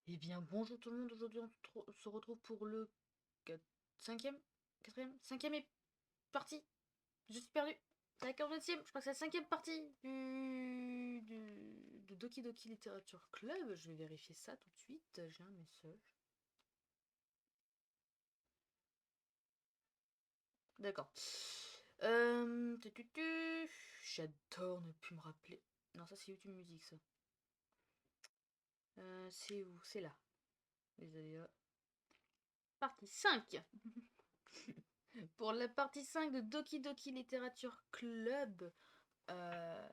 Eh bien, bonjour tout le monde. Aujourd'hui, se retrouve pour le cinquième, quatrième, cinquième partie. Je suis perdu. C'est la 40e, je crois que c'est la cinquième partie de Doki Doki Literature Club. Je vais vérifier ça tout de suite. J'ai un message. D'accord. J'adore ne plus me rappeler. Non, ça c'est YouTube Musique, ça. C'est où? C'est là. Désolé. Partie 5. Pour la partie 5 de Doki Doki Literature Club. Euh,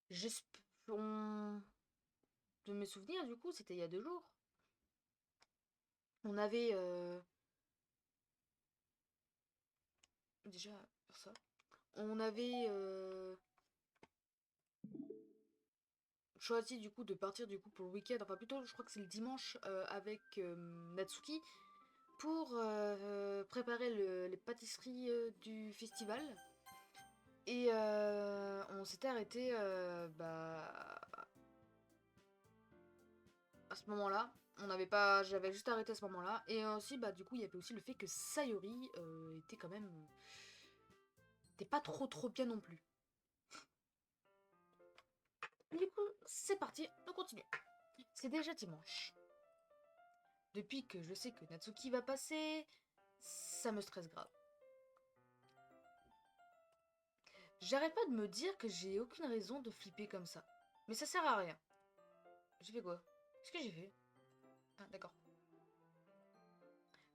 J'espère. De mes souvenirs, du coup, c'était il y a 2 jours. On avait. Déjà, faire ça. On avait choisi du coup de partir du coup pour le week-end. Enfin, plutôt, je crois que c'est le dimanche avec Natsuki pour préparer les pâtisseries du festival. Et on s'était arrêté à ce moment-là. On n'avait pas, j'avais juste arrêté à ce moment-là. Et aussi, bah, du coup, il y avait aussi le fait que Sayori était quand même, était pas trop bien non plus. Du coup, c'est parti, on continue. C'est déjà dimanche. Depuis que je sais que Natsuki va passer, ça me stresse grave. J'arrête pas de me dire que j'ai aucune raison de flipper comme ça. Mais ça sert à rien. J'ai fait quoi? Qu'est-ce que j'ai fait? Ah, d'accord.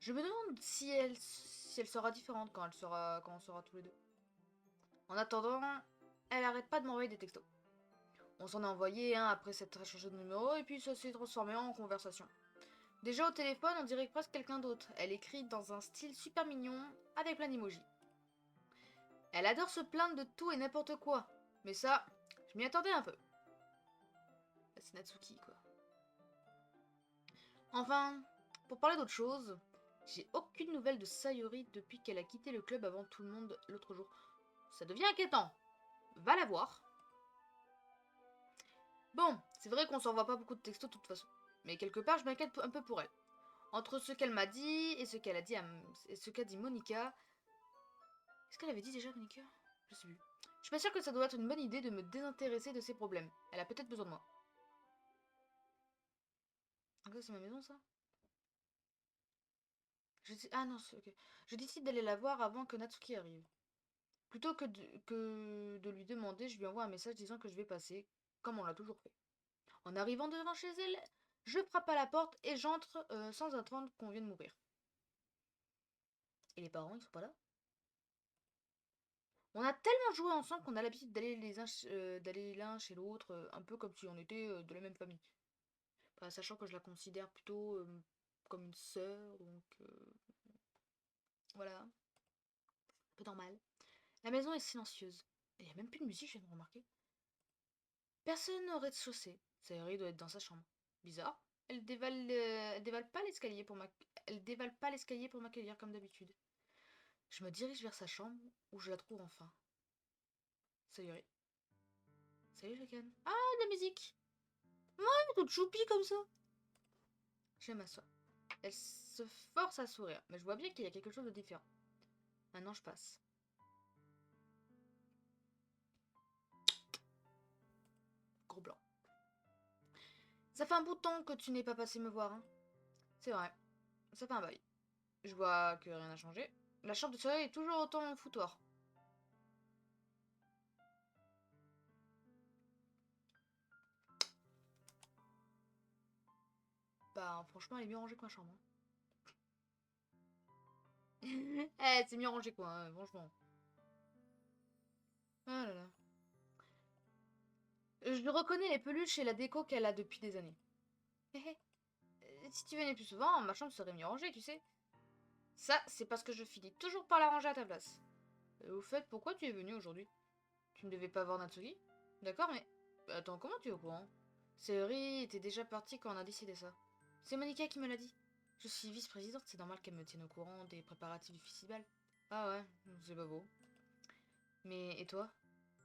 Je me demande si elle sera différente quand on sera tous les deux. En attendant, elle arrête pas de m'envoyer des textos. On s'en a envoyé un après s'être changé de numéro et puis ça s'est transformé en conversation. Déjà au téléphone, on dirait presque quelqu'un d'autre. Elle écrit dans un style super mignon, avec plein d'emojis. Elle adore se plaindre de tout et n'importe quoi. Mais ça, je m'y attendais un peu. C'est Natsuki, quoi. Enfin, pour parler d'autre chose, j'ai aucune nouvelle de Sayori depuis qu'elle a quitté le club avant tout le monde l'autre jour. Ça devient inquiétant. Va la voir. Bon, c'est vrai qu'on s'envoie pas beaucoup de textos de toute façon. Mais quelque part, je m'inquiète un peu pour elle. Entre ce qu'elle m'a dit et ce qu'elle a dit et ce qu'a dit Monica. Est-ce qu'elle avait dit déjà Monica? Je sais plus. Je suis pas sûre que ça doit être une bonne idée de me désintéresser de ses problèmes. Elle a peut-être besoin de moi. Donc ça, c'est ma maison, ça? Ah non, ok. Je décide d'aller la voir avant que Natsuki arrive. Plutôt que de lui demander, je lui envoie un message disant que je vais passer, comme on l'a toujours fait. En arrivant devant chez elle, je frappe à la porte et j'entre sans attendre qu'on vienne m'ouvrir. Et les parents, ils sont pas là? On a tellement joué ensemble qu'on a l'habitude d'aller l'un chez l'autre, un peu comme si on était de la même famille. Enfin, sachant que je la considère plutôt comme une sœur, donc voilà, un peu normal. La maison est silencieuse. Il n'y a même plus de musique, je viens de remarquer. Personne au rez-de-chaussée. Sayori doit être dans sa chambre. Bizarre. Elle dévale pas l'escalier elle dévale pas l'escalier pour m'accueillir comme d'habitude. Je me dirige vers sa chambre où je la trouve enfin. Sayori. Salut Jokan. Ah, de la musique. Ouais, toute choupie comme ça. Je m'assois. Elle se force à sourire, mais je vois bien qu'il y a quelque chose de différent. Maintenant, je passe. Gros blanc. Ça fait un bout de temps que tu n'es pas passé me voir, hein. C'est vrai. Ça fait un bail. Je vois que rien n'a changé. La chambre de soleil est toujours autant en foutoir. Bah, franchement, elle est mieux rangée que ma chambre, hein. Eh, c'est mieux rangé, quoi, hein, franchement. Ah là là. Je reconnais les peluches et la déco qu'elle a depuis des années. Hé hé. Si tu venais plus souvent, ma chambre serait mieux rangée, tu sais. Ça, c'est parce que je finis toujours par la ranger à ta place. Au fait, pourquoi tu es venu aujourd'hui? Tu ne devais pas voir Natsuki? D'accord, mais... Attends, comment tu es au courant? Sayori était déjà partie quand on a décidé ça. C'est Monica qui me l'a dit. Je suis vice-présidente, c'est normal qu'elle me tienne au courant des préparatifs du festival. Ah ouais, c'est pas beau. Mais et toi?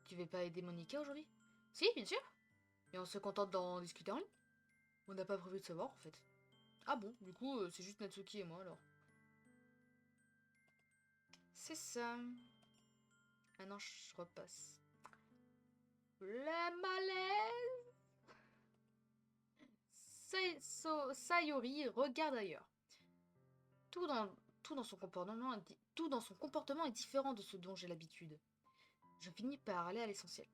Tu veux pas aider Monica aujourd'hui? Si, bien sûr. Et on se contente d'en discuter en ligne. On n'a pas prévu de savoir en fait. Ah bon, du coup, c'est juste Natsuki et moi alors. C'est ça. Maintenant, je repasse. Le malaise. Sayori regarde ailleurs. Tout dans, tout dans son comportement est différent de ce dont j'ai l'habitude. Je finis par aller à l'essentiel.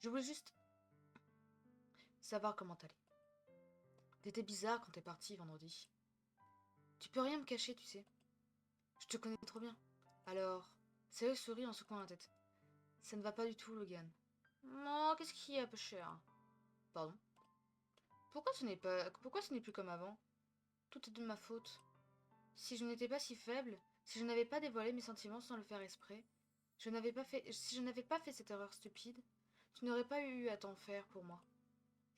Je voulais juste savoir comment t'allais. T'étais bizarre quand t'es parti vendredi. Tu peux rien me cacher, tu sais. Je te connais trop bien. Alors, Sayori sourit en secouant la tête. Ça ne va pas du tout, Logan. Non, qu'est-ce qu'il y a, peu cher? Pardon. Pourquoi ce n'est plus comme avant? Tout est de ma faute. Si je n'étais pas si faible, si je n'avais pas dévoilé mes sentiments sans le faire exprès, si je n'avais pas fait cette erreur stupide, tu n'aurais pas eu à t'en faire pour moi.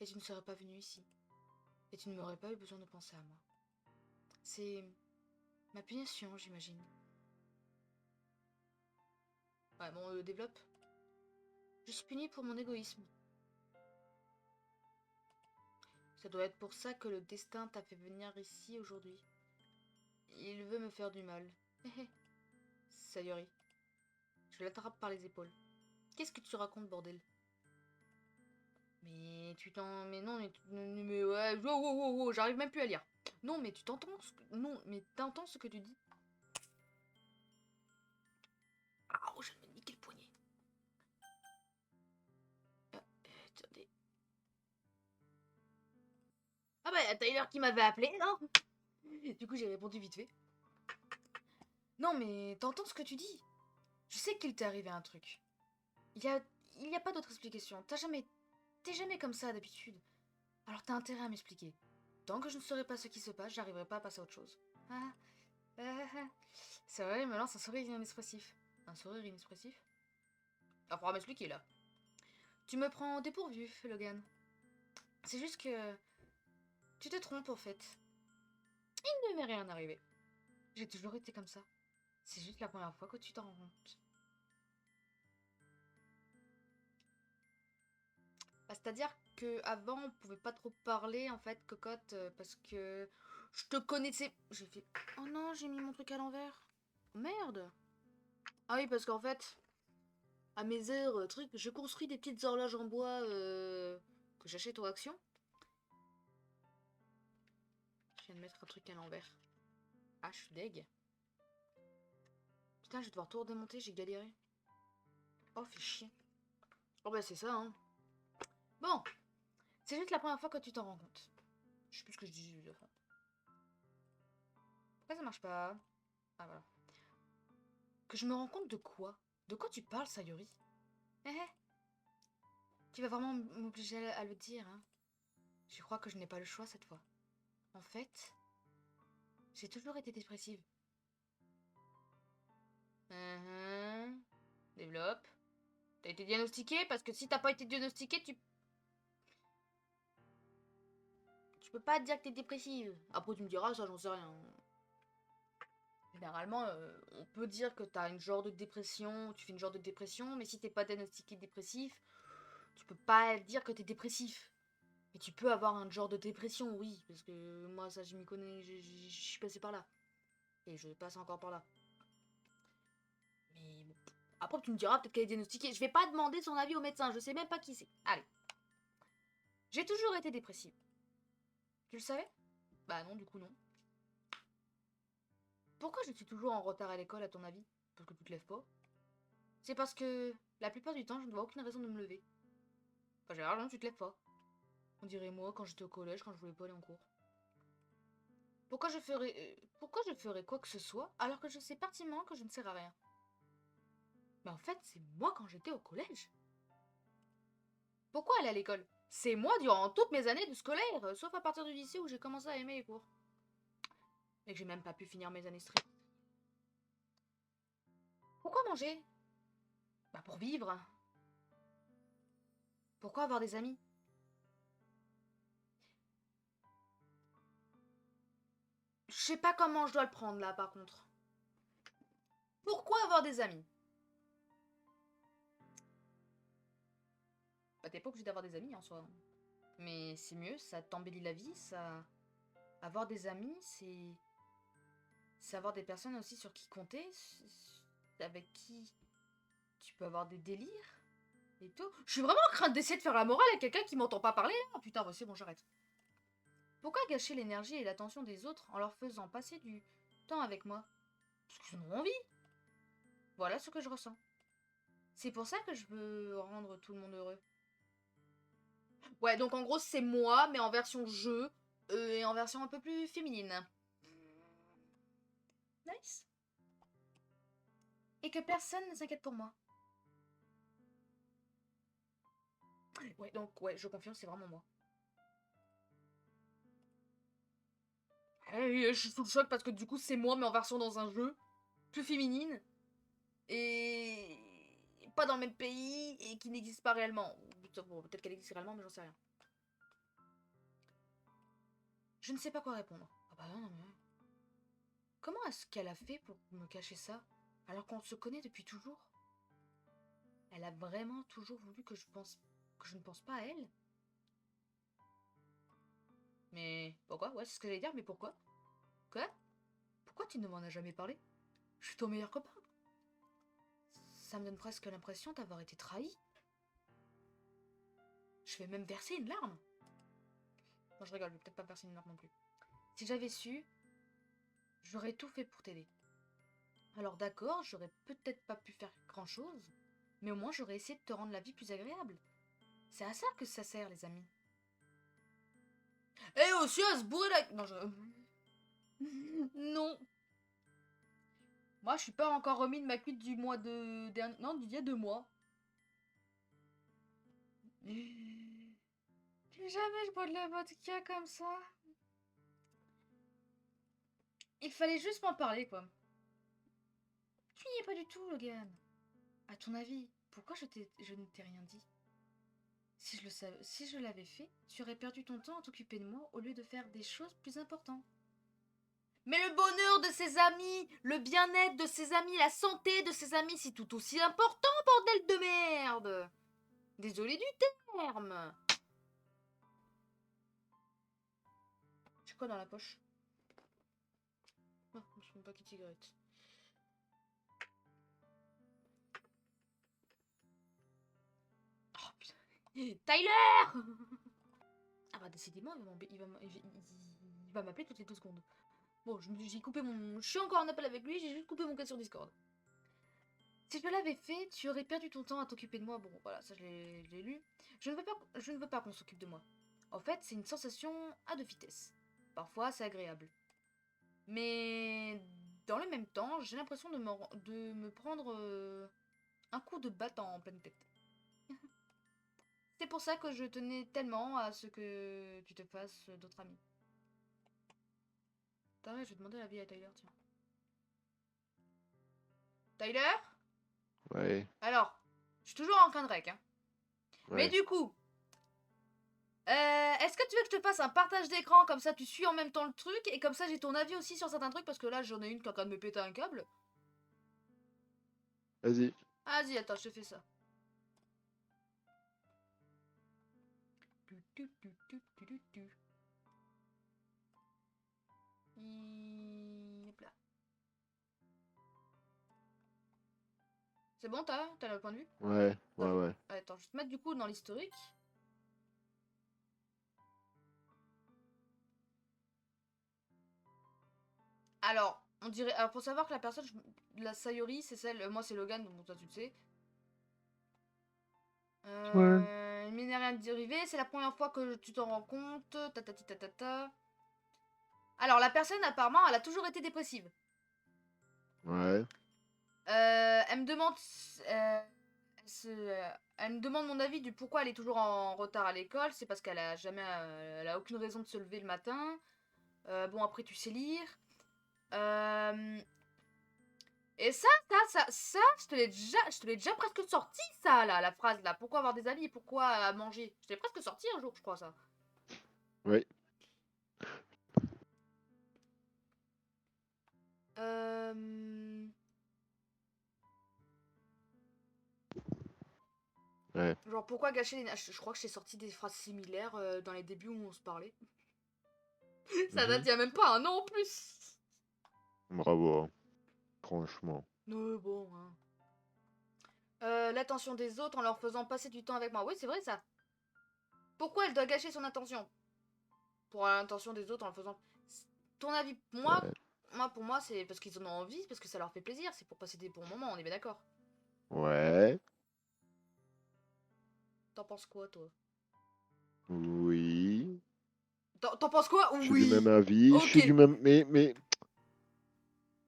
Et tu ne serais pas venu ici. Et tu ne m'aurais pas eu besoin de penser à moi. C'est ma punition, j'imagine. Ouais, bon, développe. Je suis punie pour mon égoïsme. Ça doit être pour ça que le destin t'a fait venir ici aujourd'hui. Il veut me faire du mal. Hé hé. Sayori. Je l'attrape par les épaules. Qu'est-ce que tu racontes, bordel? Mais tu t'en... Mais non, mais ouais... Wow, wow, wow, wow, j'arrive même plus à lire. Non, mais tu t'entends ce que... Non, mais t'entends ce que tu dis? Ah, oh, je vais me niquer le poignet. Attendez. Ah bah, Tyler qui m'avait appelé, non? Du coup, j'ai répondu vite fait. Non, mais t'entends ce que tu dis? Je sais qu'il t'est arrivé un truc. Il y a... Il n'y a pas d'autre explication. T'es jamais comme ça d'habitude. Alors t'as intérêt à m'expliquer. Tant que je ne saurai pas ce qui se passe, j'arriverai pas à passer à autre chose. Ah, ah. C'est vrai, il me lance un sourire inexpressif. Un sourire inexpressif? Ah, faudra m'expliquer là. Tu me prends au dépourvu, Logan. C'est juste que... Tu te trompes en fait. Il ne m'est rien arrivé. J'ai toujours été comme ça. C'est juste la première fois que tu t'en rends compte. Bah, c'est-à-dire que avant on pouvait pas trop parler en fait, cocotte, parce que je te connaissais. J'ai fait... Oh non, j'ai mis mon truc à l'envers. Merde. Ah oui, parce qu'en fait, à mes heures, je construis des petites horloges en bois que j'achète aux actions. Je viens de mettre un truc à l'envers. Ah, je suis deg. Putain, je vais devoir tout redémonter, j'ai galéré. Oh, fait chier. Oh bah c'est ça, hein. Bon, c'est juste la première fois que tu t'en rends compte. Je sais plus ce que je dis. Pourquoi ça marche pas? Ah voilà. Que je me rends compte de quoi? De quoi tu parles, Sayori? Eh eh, tu vas vraiment m'obliger à le dire, hein? Je crois que je n'ai pas le choix cette fois. En fait, j'ai toujours été dépressive. Développe. T'as été diagnostiqué? Parce que si t'as pas été diagnostiqué, tu peux pas dire que t'es dépressive. Après, tu me diras, ça, j'en sais rien. Généralement, on peut dire que t'as une genre de dépression, tu fais une genre de dépression, mais si t'es pas diagnostiqué dépressif, tu peux pas dire que t'es dépressif. Mais tu peux avoir un genre de dépression, oui, parce que moi, ça, je m'y connais, je suis passé par là. Et je passe encore par là. Mais bon. Après, tu me diras peut-être qu'elle est diagnostiquée. Je vais pas demander son avis au médecin, je sais même pas qui c'est. Allez. J'ai toujours été dépressive. Tu le savais? Bah non, du coup, non. Pourquoi je suis toujours en retard à l'école, à ton avis? Parce que tu te lèves pas? C'est parce que la plupart du temps, je ne vois aucune raison de me lever. Enfin, généralement, tu te lèves pas. On dirait moi quand j'étais au collège, quand je voulais pas aller en cours. Pourquoi je ferais quoi que ce soit alors que je sais pertinemment que je ne sers à rien? Mais en fait, c'est moi quand j'étais au collège. Pourquoi aller à l'école? C'est moi durant toutes mes années de scolaire, sauf à partir du lycée où j'ai commencé à aimer les cours. Et que j'ai même pas pu finir mes années strictes. Pourquoi manger? Bah pour vivre. Pourquoi avoir des amis? Je sais pas comment je dois le prendre là par contre. Pourquoi avoir des amis? Bah t'es pas obligé d'avoir des amis en soi. Mais c'est mieux, ça t'embellit la vie, ça... Avoir des amis, c'est avoir des personnes aussi sur qui compter, avec qui tu peux avoir des délires et tout. Je suis vraiment en train d'essayer de faire la morale à quelqu'un qui m'entend pas parler là. Putain, bah, c'est bon, j'arrête. Pourquoi gâcher l'énergie et l'attention des autres en leur faisant passer du temps avec moi? Parce qu'ils en ont envie. Voilà ce que je ressens. C'est pour ça que je veux rendre tout le monde heureux. Ouais, donc en gros, c'est moi, mais en version jeu, et en version un peu plus féminine. Nice. Et que personne ne s'inquiète pour moi. Ouais, donc, ouais, je confirme, c'est vraiment moi. Et je suis sous le choc parce que du coup, c'est moi, mais en version dans un jeu, plus féminine, et pas dans le même pays, et qui n'existe pas réellement. Bon, peut-être qu'elle existe réellement, mais j'en sais rien. Je ne sais pas quoi répondre. Ah bah non, mais... Comment est-ce qu'elle a fait pour me cacher ça, alors qu'on se connaît depuis toujours? Elle a vraiment toujours voulu que je ne pense pas à elle? Mais pourquoi? Ouais, c'est ce que j'allais dire, mais pourquoi? Quoi? Pourquoi tu ne m'en as jamais parlé? Je suis ton meilleur copain. Ça me donne presque l'impression d'avoir été trahi. Je vais même verser une larme. Non, je rigole, je vais peut-être pas verser une larme non plus. Si j'avais su, j'aurais tout fait pour t'aider. Alors d'accord, j'aurais peut-être pas pu faire grand-chose, mais au moins j'aurais essayé de te rendre la vie plus agréable. C'est à ça que ça sert, les amis. Eh aussi à se bourrer la... Non, je... Non. Moi, je suis pas encore remis de ma cuite du mois de... Non, d'il y a 2 mois. Plus jamais je bois de la vodka comme ça. Il fallait juste m'en parler, quoi. Tu n'y es pas du tout, Logan. À ton avis, pourquoi je ne t'ai rien dit? Si je l'avais fait, tu aurais perdu ton temps à t'occuper de moi au lieu de faire des choses plus importantes. Mais le bonheur de ses amis, le bien-être de ses amis, la santé de ses amis, c'est tout aussi important, bordel de merde. Désolé du terme. J'ai quoi dans la poche? Oh, c'est mon paquet de cigarettes. Oh putain. Tyler! Ah bah décidément, il va m'appeler toutes les 2 secondes. Bon, j'ai coupé mon... Je suis encore en appel avec lui, j'ai juste coupé mon cas sur Discord. Si je l'avais fait, tu aurais perdu ton temps à t'occuper de moi. Bon, voilà, ça je l'ai lu. Je ne veux pas qu'on s'occupe de moi. En fait, c'est une sensation à 2 vitesses. Parfois, c'est agréable. Mais dans le même temps, j'ai l'impression de me prendre un coup de bâton en pleine tête. C'est pour ça que je tenais tellement à ce que tu te fasses d'autres amis. Attends, je vais demander l'avis à Tyler, tiens. Tyler? Ouais, Alors, je suis toujours en train de rec, hein. Mais ouais. du coup, est-ce que tu veux que je te fasse un partage d'écran, comme ça tu suis en même temps le truc, et comme ça j'ai ton avis aussi sur certains trucs, parce que là j'en ai une qui est en train de me péter un câble. Vas-y. Vas-y, attends, je te fais ça. Hop là. C'est bon, t'as le point de vue? Ouais, ouais, Ok. ouais. Attends, je vais te mettre du coup dans l'historique. Alors, on dirait. Alors, faut savoir que la personne, la Sayori, c'est celle. Moi, c'est Logan, donc ça tu le sais. Ouais. Une minérale dérivée, c'est la première fois que tu t'en rends compte. Tatati tatata. Alors, la personne, apparemment, elle a toujours été dépressive. Ouais. Elle me demande. Elle me demande mon avis du pourquoi elle est toujours en retard à l'école. C'est parce qu'elle a jamais. Elle a aucune raison de se lever le matin. Bon, après, tu sais lire. Euh, Et ça, je te l'ai déjà presque sorti, ça, là, la phrase, là. Pourquoi avoir des amis et pourquoi manger? Je te l'ai presque sorti un jour, je crois, ça. Oui. Euh... Ouais. Genre, pourquoi gâcher les... Je crois que j'ai sorti des phrases similaires dans les débuts où on se parlait. Ça date Mhm. il y a même pas un an en plus. Bravo, hein. Franchement. Mais bon, hein. L'attention des autres en leur faisant passer du temps avec moi. Oui, c'est vrai ça. Pourquoi elle doit gâcher son attention? Pour l'attention des autres en le faisant... Ton avis, Ouais. pour moi, c'est parce qu'ils en ont envie, parce que ça leur fait plaisir, c'est pour passer des bons moments, on est bien d'accord. Ouais. T'en penses quoi, toi? Oui. T'en penses quoi? Je suis du même Oui. avis. Je Ok. suis du même. Mais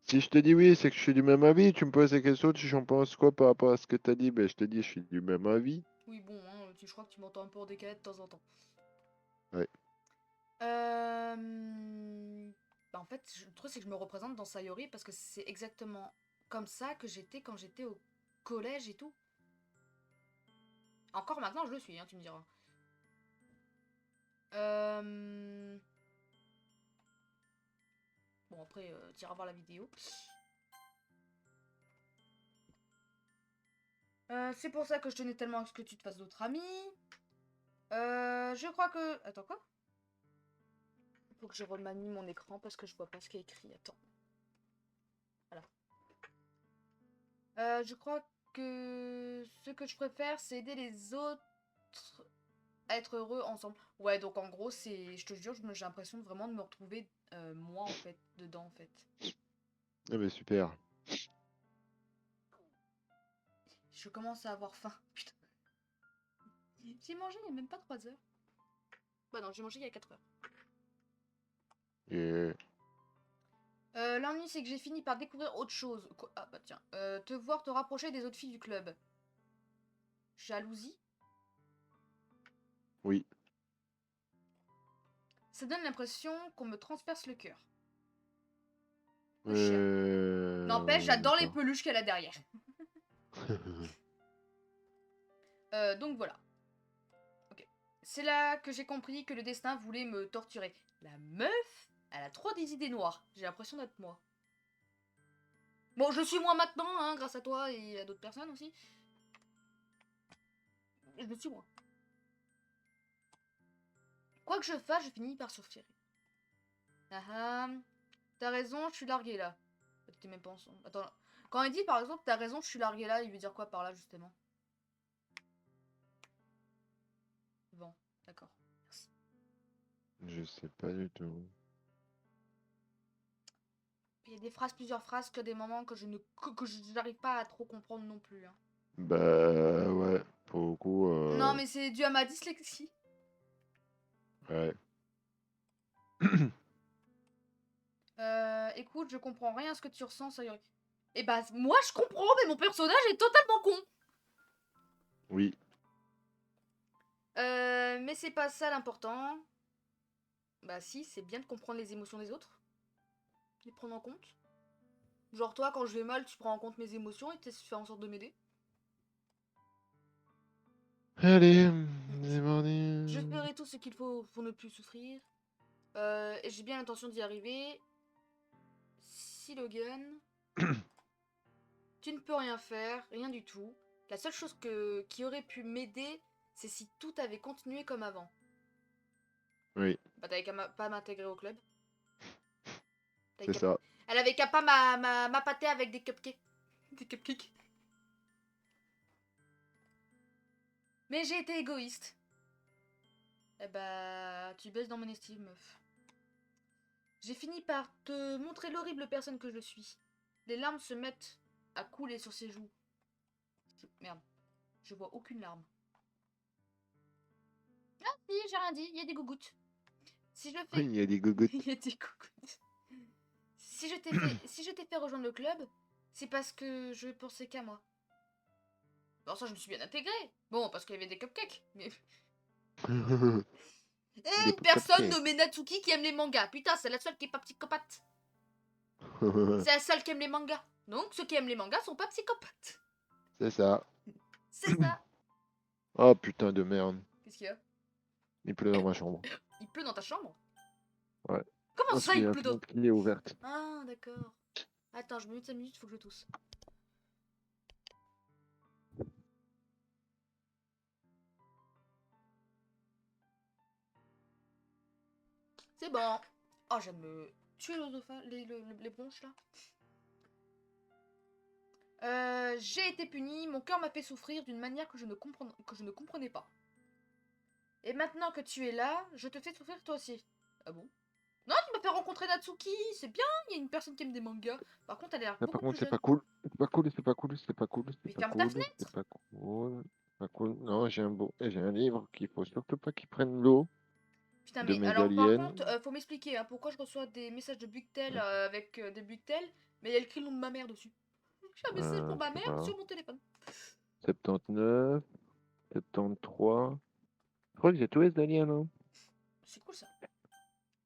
si je te dis oui, c'est que je suis du même avis. Tu me poses des questions, tu j'en penses quoi par rapport à ce que t'as dit? Ben, je te dis, je suis du même avis. Oui, bon, hein, je crois que tu m'entends un peu en décalé de temps en temps. Ouais. Bah, en fait, le truc, c'est que je me représente dans Sayori parce que c'est exactement comme ça que j'étais quand j'étais au collège et tout. Encore maintenant, je le suis, hein, tu me diras. Euh... Bon, après, t'iras voir la vidéo. C'est pour ça que je tenais tellement à ce que tu te fasses d'autres amis. Je crois que... Attends, quoi? Faut que je remanie mon écran parce que je vois pas ce qui est écrit. Attends. Voilà. Je crois que ce que je préfère, c'est aider les autres à être heureux ensemble. Ouais, donc en gros, c'est... Je te jure, j'ai l'impression vraiment de me retrouver, moi, en fait, dedans, en fait. Ah ben super. Je commence à avoir faim. Putain. J'ai mangé il y a même pas 3 heures. Bah non, j'ai mangé il y a 4 heures. Et... L'ennui, c'est que j'ai fini par découvrir autre chose. Quoi? Ah bah tiens. Te voir te rapprocher des autres filles du club. Jalousie? Oui. Ça donne l'impression qu'on me transperce le cœur. Le chien. N'empêche, j'adore les D'accord. peluches qu'elle a derrière. Donc voilà. Ok. C'est là que j'ai compris que le destin voulait me torturer. La meuf, elle a trop des idées noires. J'ai l'impression d'être moi. Bon, je suis moi maintenant, hein, grâce à toi et à d'autres personnes aussi. Je le suis moi. Quoi que je fasse, je finis par souffrir. Ah ah. T'as raison, je suis larguée là. T'es même pas ensemble. Attends. Quand il dit par exemple, t'as raison, je suis larguée là, il veut dire quoi par là justement? Bon, d'accord. Merci. Je sais pas du tout. Il y a des phrases, plusieurs phrases, que des moments que je n'arrive pas à trop comprendre non plus, hein. Bah ouais, pour le coup, Non, mais c'est dû à ma dyslexie. ouais. Écoute, je comprends rien à ce que tu ressens, Sayori. Et bah, moi je comprends, mais mon personnage est totalement con. Oui. Mais c'est pas ça l'important. Bah, si, c'est bien de comprendre les émotions des autres. Les prendre en compte. Genre, toi, quand je vais mal, tu prends en compte mes émotions et tu fais en sorte de m'aider. Allez, c'est Je parti. ferai tout ce qu'il faut pour ne plus souffrir. Et j'ai bien l'intention d'y arriver. Si Logan, tu ne peux rien faire, rien du tout. La seule chose qui aurait pu m'aider, c'est si tout avait continué comme avant. Oui, Bah t'avais qu'à pas m'intégrer au club. c'est ça. Elle avait qu'à pas m'appâter avec des cupcakes. Des cupcakes. Mais j'ai été égoïste. Eh bah, tu baisses dans mon estime, meuf. J'ai fini par te montrer l'horrible personne que je suis. Les larmes se mettent à couler sur ses joues. Merde, je vois aucune larme. Ah si, j'ai rien dit, il y a des gougouttes. Si je Oui, fais... il y a des Il gougouttes. y a des gougouttes. Si je t'ai fait rejoindre le club, c'est parce que je pensais qu'à moi. Alors ça, je me suis bien intégrée. Bon, parce qu'il y avait des cupcakes. Mais... Et Des une personne cupcakes. nommée Natsuki qui aime les mangas. Putain, c'est la seule qui est pas psychopathe. C'est la seule qui aime les mangas. Donc, ceux qui aiment les mangas sont pas psychopathes. C'est ça. C'est ça. Oh putain de merde. Qu'est-ce qu'il y a? Il pleut dans ma chambre. Il pleut dans ta chambre? Ouais. Comment Parce ça, qu'il y il a la pleut dans... fenêtre qui est ouverte. Ah, d'accord. Attends, je me mets 5 minutes, faut que je tousse. C'est bon. Oh, j'aime me tuer les bronches là. J'ai été puni, mon cœur m'a fait souffrir d'une manière que je ne comprenais pas. Et maintenant que tu es là, je te fais souffrir toi aussi. Ah bon? Non, tu m'as fait rencontrer Natsuki, c'est bien, il y a une personne qui aime des mangas. Par contre, elle a l'air Là, par beaucoup plus contre, c'est pas jeune. cool. C'est pas cool, c'est pas cool, c'est pas cool, c'est Mais pas ferme ta cool, c'est fenêtre! pas cool. C'est pas cool. Non, j'ai un livre qu'il faut surtout pas qu'il prenne l'eau Putain, de mais mes alors par aliens. contre, faut m'expliquer hein, pourquoi je reçois des messages de Bugtel avec des Bugtel, mais il y a écrit le nom de ma mère dessus. J'ai un message pour ma C'est mère pas sur mon téléphone. 79, 73. Je crois que j'ai tous les aliens, non? C'est cool ça.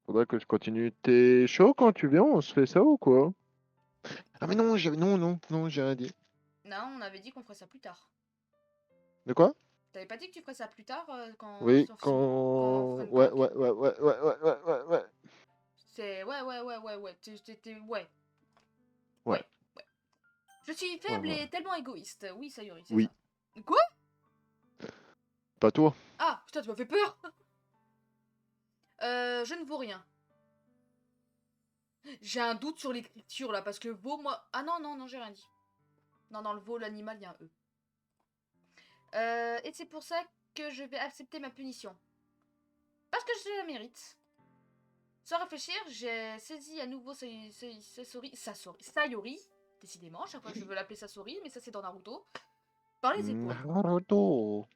Faudrait que je continue. T'es chaud quand tu viens? On se fait ça ou quoi? Ah mais non, non, j'ai rien dit. Non, on avait dit qu'on ferait ça plus tard. De quoi? T'avais pas dit que tu ferais ça plus tard Oui, quand on ferait quand... une Ouais, coque? ouais, ouais, ouais, ouais, ouais, ouais, ouais, ouais. C'est ouais. Ouais, Ouais, ouais, ouais. Je suis ouais, faible ouais. et tellement égoïste. Oui, Sayori, c'est Oui, ça. Quoi? pas toi. Ah, putain, tu m'as fait peur! Je ne vaux rien. J'ai un doute sur l'écriture là, parce que vaut moi. Ah non, j'ai rien dit. Non, dans le veau, l'animal, il y a un E. Et c'est pour ça que je vais accepter ma punition. Parce que je la mérite. Sans réfléchir, j'ai saisi à nouveau Sayori. Décidément, à chaque fois je veux l'appeler Sasori, mais ça c'est dans Naruto. Par les épaules. Naruto.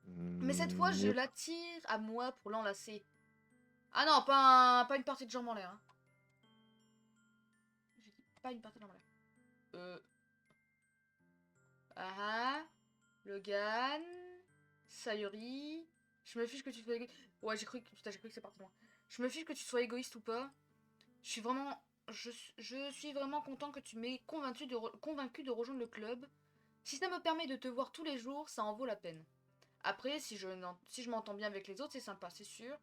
Mais cette fois, je Yep. l'attire à moi pour l'enlacer. Ah non, pas une partie de jambe en l'air. Hein. J'ai dit pas une partie de jambe en l'air. Ah ah. Logan. Sayori. Je me fiche que tu sois égoïste. Ouais, j'ai cru que c'est parti de moi. Je me fiche que tu sois égoïste ou pas. Je suis vraiment. Je suis vraiment content que tu m'aies convaincu de rejoindre le club. Si ça me permet de te voir tous les jours, ça en vaut la peine. Après, si je m'entends bien avec les autres, c'est sympa, c'est sûr.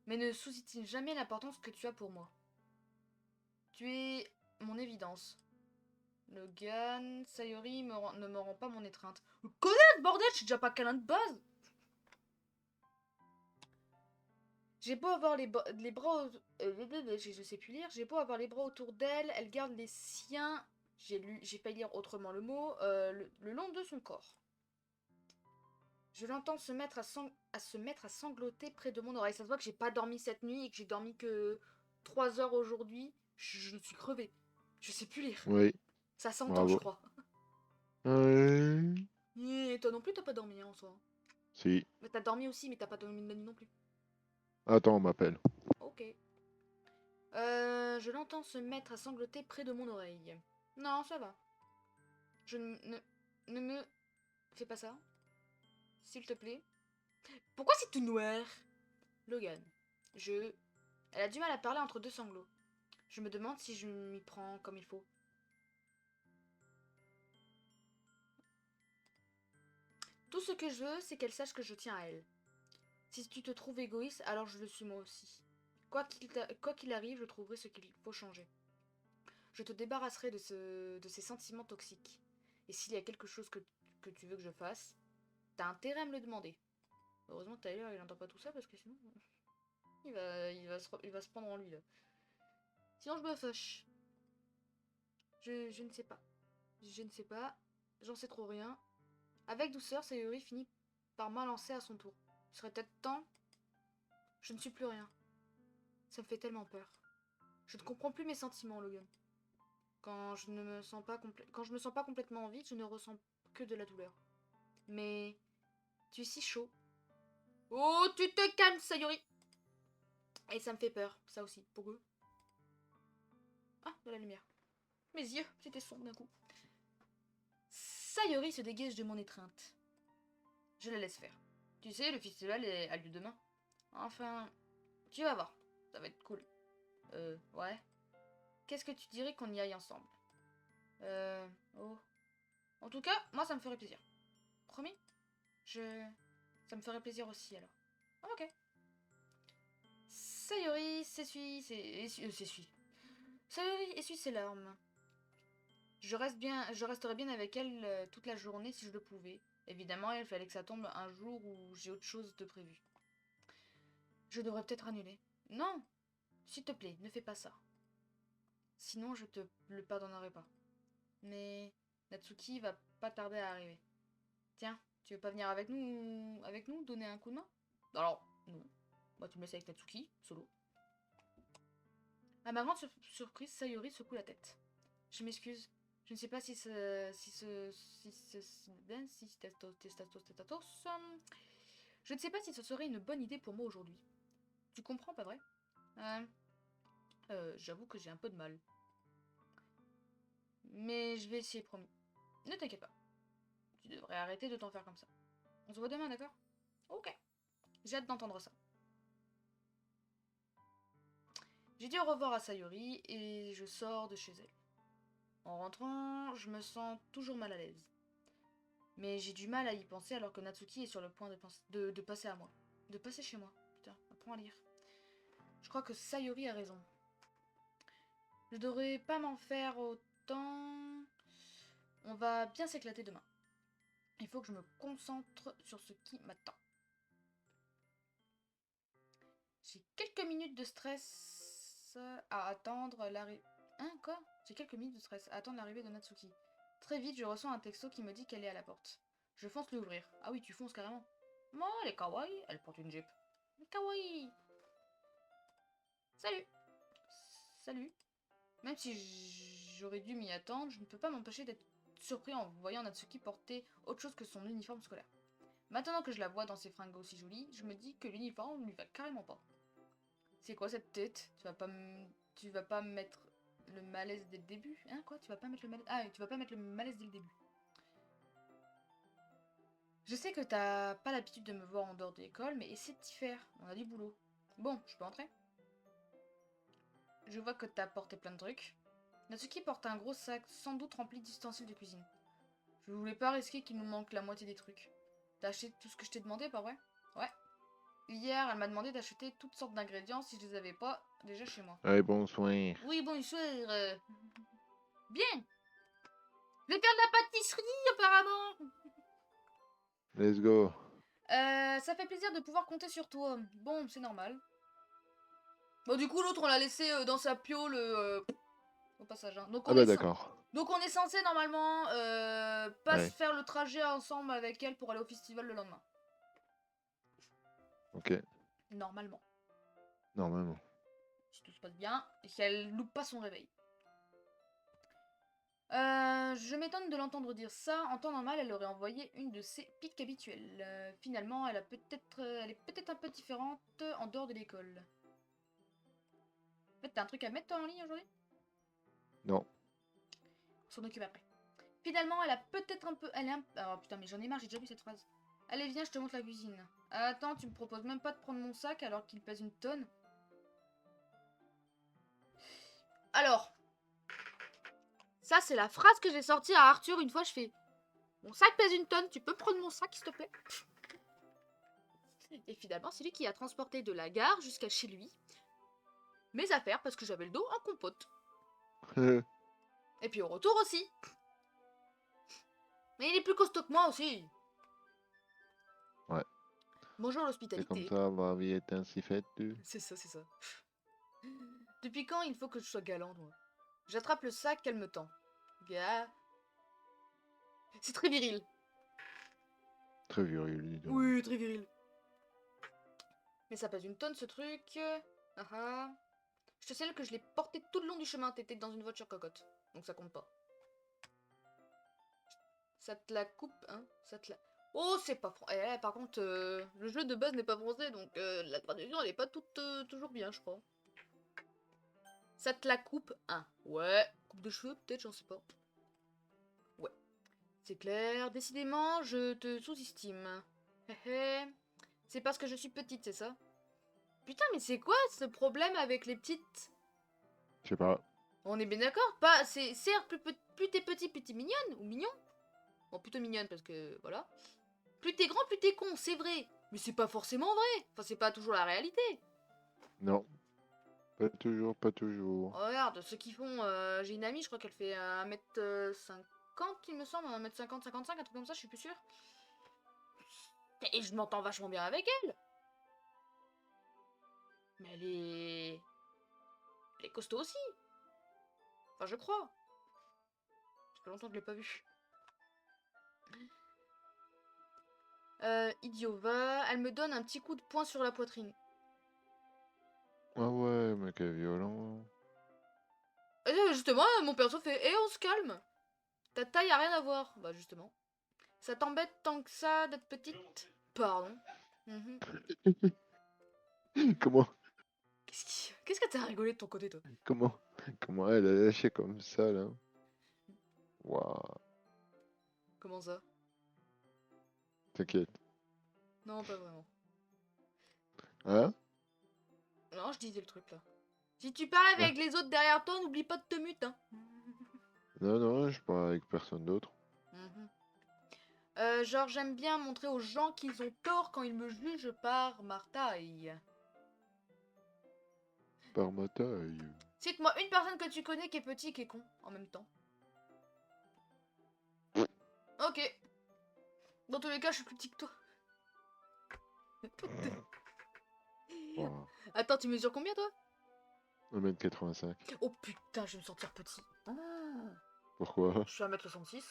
Mais ne sous-estime jamais l'importance que tu as pour moi. Tu es mon évidence. Logan, Sayori ne me rend pas mon étreinte. Connasse, bordel, je suis déjà pas câlin de base. J'ai beau avoir les bras. Je sais plus lire. J'ai beau avoir les bras autour d'elle, elle garde les siens. J'ai failli lire autrement le mot. Le long de son corps. Je l'entends se mettre à sangloter près de mon oreille. Ça se voit que j'ai pas dormi cette nuit et que j'ai dormi que 3 heures aujourd'hui. Je suis crevée. Je sais plus lire. Oui, Ça s'entend, je bravo. crois. Ouais. Et toi non plus, t'as pas dormi hein, en soi. Si. Mais t'as dormi aussi, mais t'as pas dormi de la nuit non plus. Attends, on m'appelle. Ok. Je l'entends se mettre à sangloter près de mon oreille. Non, ça va. Ne me fais pas ça, s'il te plaît. Pourquoi c'est tout noir? Logan. Je... Elle a du mal à parler entre deux sanglots. Je me demande si je m'y prends comme il faut. Tout ce que je veux, c'est qu'elle sache que je tiens à elle. Si tu te trouves égoïste, alors je le suis moi aussi. Quoi qu'il arrive, je trouverai ce qu'il faut changer. Je te débarrasserai de ces sentiments toxiques. Et s'il y a quelque chose que tu veux que je fasse, t'as intérêt à me le demander. Heureusement que Tyler, il entend pas tout ça parce que sinon, il va se prendre en lui là. Sinon, je me fâche. Je ne sais pas. Je ne sais pas. J'en sais trop rien. Avec douceur, Sayori finit par m'alancer à son tour. Il serait peut-être temps. Je ne suis plus rien. Ça me fait tellement peur. Je ne comprends plus mes sentiments, Logan. Quand je me sens pas complètement en vide, je ne ressens que de la douleur. Mais tu es si chaud. Oh, tu te calmes, Sayori. Et ça me fait peur, ça aussi, pour eux. Ah, de la lumière. Mes yeux, c'était sombre d'un coup. Sayori se dégage de mon étreinte. Je la laisse faire. Tu sais, le festival a lieu demain. Enfin, tu vas voir. Ça va être cool. Ouais. Qu'est-ce que tu dirais qu'on y aille ensemble? Oh. En tout cas, moi, ça me ferait plaisir. Promis? Ça me ferait plaisir aussi, alors. Ah, ok. Sayori s'essuie. Sayori essuie ses larmes. Je resterai bien avec elle toute la journée si je le pouvais. Évidemment, il fallait que ça tombe un jour où j'ai autre chose de prévu. Je devrais peut-être annuler. Non, s'il te plaît, ne fais pas ça. Sinon, je te le pardonnerai pas. Mais Natsuki va pas tarder à arriver. Tiens, tu veux pas venir avec nous donner un coup de main? Alors, non. Bah, tu me laisses avec Natsuki, solo. À ma grande surprise, Sayori secoue la tête. Je m'excuse. Je ne sais pas si je ne sais pas si ce serait une bonne idée pour moi aujourd'hui. Tu comprends, pas vrai? J'avoue que j'ai un peu de mal. Mais je vais essayer, promis. Ne t'inquiète pas. Tu devrais arrêter de t'en faire comme ça. On se voit demain, d'accord? Ok. J'ai hâte d'entendre ça. J'ai dit au revoir à Sayori et je sors de chez elle. En rentrant, je me sens toujours mal à l'aise. Mais j'ai du mal à y penser alors que Natsuki est sur le point de passer à moi. De passer chez moi. Putain, apprends à lire. Je crois que Sayori a raison. Je devrais pas m'en faire autant. On va bien s'éclater demain. Il faut que je me concentre sur ce qui m'attend. J'ai quelques minutes de stress à attendre l'arrivée... Hein, quoi? J'ai quelques minutes de stress à attendre l'arrivée de Natsuki. Très vite, je reçois un texto qui me dit qu'elle est à la porte. Je fonce l'ouvrir. Ah oui, tu fonces carrément. Moi, elle est kawaii. Elle porte une jupe. Kawaii. Salut. Salut. Même si j'aurais dû m'y attendre, je ne peux pas m'empêcher d'être surpris en voyant Natsuki porter autre chose que son uniforme scolaire. Maintenant que je la vois dans ses fringues aussi jolies, je me dis que l'uniforme ne lui va carrément pas. C'est quoi cette tête? Tu vas pas mettre le malaise dès le début? Hein, quoi? Tu vas pas mettre le malaise... Ah, tu vas pas mettre le malaise dès le début. Je sais que t'as pas l'habitude de me voir en dehors de l'école, mais essaie de t'y faire. On a du boulot. Bon, je peux entrer? Je vois que t'as porté plein de trucs. Natsuki porte un gros sac, sans doute rempli d'ustensiles de cuisine. Je voulais pas risquer qu'il nous manque la moitié des trucs. T'as acheté tout ce que je t'ai demandé, pas vrai? Ouais. Hier, elle m'a demandé d'acheter toutes sortes d'ingrédients si je les avais pas déjà chez moi. Allez, bonsoir. Oui, bonsoir. Bien. Je vais faire de la pâtisserie, apparemment. Let's go. Ça fait plaisir de pouvoir compter sur toi. Bon, c'est normal. Bon, du coup, l'autre, on l'a laissé dans sa piole au passage. Hein. Ah bah d'accord. Donc, on est censé, normalement, pas se Ouais, faire le trajet ensemble avec elle pour aller au festival le lendemain. ok. Normalement. Normalement. Si tout se passe bien et qu'elle loupe pas son réveil. Je m'étonne de l'entendre dire ça. En temps normal, elle aurait envoyé une de ses piques habituelles. Finalement, elle est peut-être un peu différente en dehors de l'école. En fait, t'as un truc à mettre toi en ligne aujourd'hui? Non. On s'en occupe après. Finalement, elle a peut-être un peu... Elle est un... Oh putain, mais j'en ai marre, j'ai déjà vu cette phrase. Allez, viens, je te montre la cuisine. Attends, tu me proposes même pas de prendre mon sac alors qu'il pèse une tonne. Alors, ça c'est la phrase que j'ai sortie à Arthur une fois, je fais... Mon sac pèse une tonne, tu peux prendre mon sac s'il te plaît? Et finalement, c'est lui qui a transporté de la gare jusqu'à chez lui mes affaires parce que j'avais le dos en compote. Et puis au retour aussi. Mais il est plus costaud que moi aussi. Ouais. Bonjour C'est comme l'hospitalité. ça, ma vie est ainsi faite. C'est ça, c'est ça. Depuis quand il faut que je sois galant, moi? J'attrape le sac qu'elle me tend. Gars. C'est très viril. Très viril, dis donc. Oui, très viril. Mais ça pèse une tonne ce truc. Ah ah. Je te signale que je l'ai porté tout le long du chemin. T'étais dans une voiture cocotte. Donc ça compte pas. Ça te la coupe, hein? Ça te la... Oh, c'est pas français. Par contre, le jeu de base n'est pas français, donc la traduction, elle est pas toute toujours bien, je crois. Ça te la coupe, hein? Ouais. Coupe de cheveux, peut-être, j'en sais pas. Ouais. C'est clair. Décidément, je te sous-estime. C'est parce que je suis petite, c'est ça? Putain, mais c'est quoi ce problème avec les petites? Je sais pas. On est bien d'accord? Pas, c'est certes, plus t'es petit, plus t'es mignonne ou mignon. Bon, plutôt mignonne parce que voilà. Plus t'es grand, plus t'es con, c'est vrai. Mais c'est pas forcément vrai. Enfin, c'est pas toujours la réalité. Non. Pas toujours, pas toujours. Oh, regarde, ceux qui font... j'ai une amie, je crois qu'elle fait 1m50, il me semble, 1m50, 55, un truc comme ça, je suis plus sûre. Et je m'entends vachement bien avec elle. Elle est... Elle est costaud aussi. Enfin, je crois. Ça fait longtemps que je l'ai pas vue. Idiot va. Elle me donne un petit coup de poing sur la poitrine. Ah ouais, mais quel violent. Justement, mon perso fait « Eh, on se calme !» Ta taille a rien à voir. Bah, justement. Ça t'embête tant que ça d'être petite? Pardon. Mhm. Comment, Qu'est-ce que t'as rigolé de ton côté, toi? comment, comment elle a lâché comme ça, là. Waouh, Comment ça? t'inquiète. Non, pas vraiment. Hein? Non, je disais le truc, là. Si tu parles Ouais. avec les autres derrière toi, n'oublie pas de te mute, hein. Non, non, je parle avec personne d'autre. Mhm. Genre, j'aime bien montrer aux gens qu'ils ont tort quand ils me jugent par ma taille. Par ma taille. Cite-moi une personne que tu connais qui est petit et qui est con en même temps. Ok. Dans tous les cas, je suis plus petit que toi. Waouh. Attends, tu mesures combien, toi? 1m85. Oh putain, je vais me sentir petit. Ah. Pourquoi? Je suis 1m66.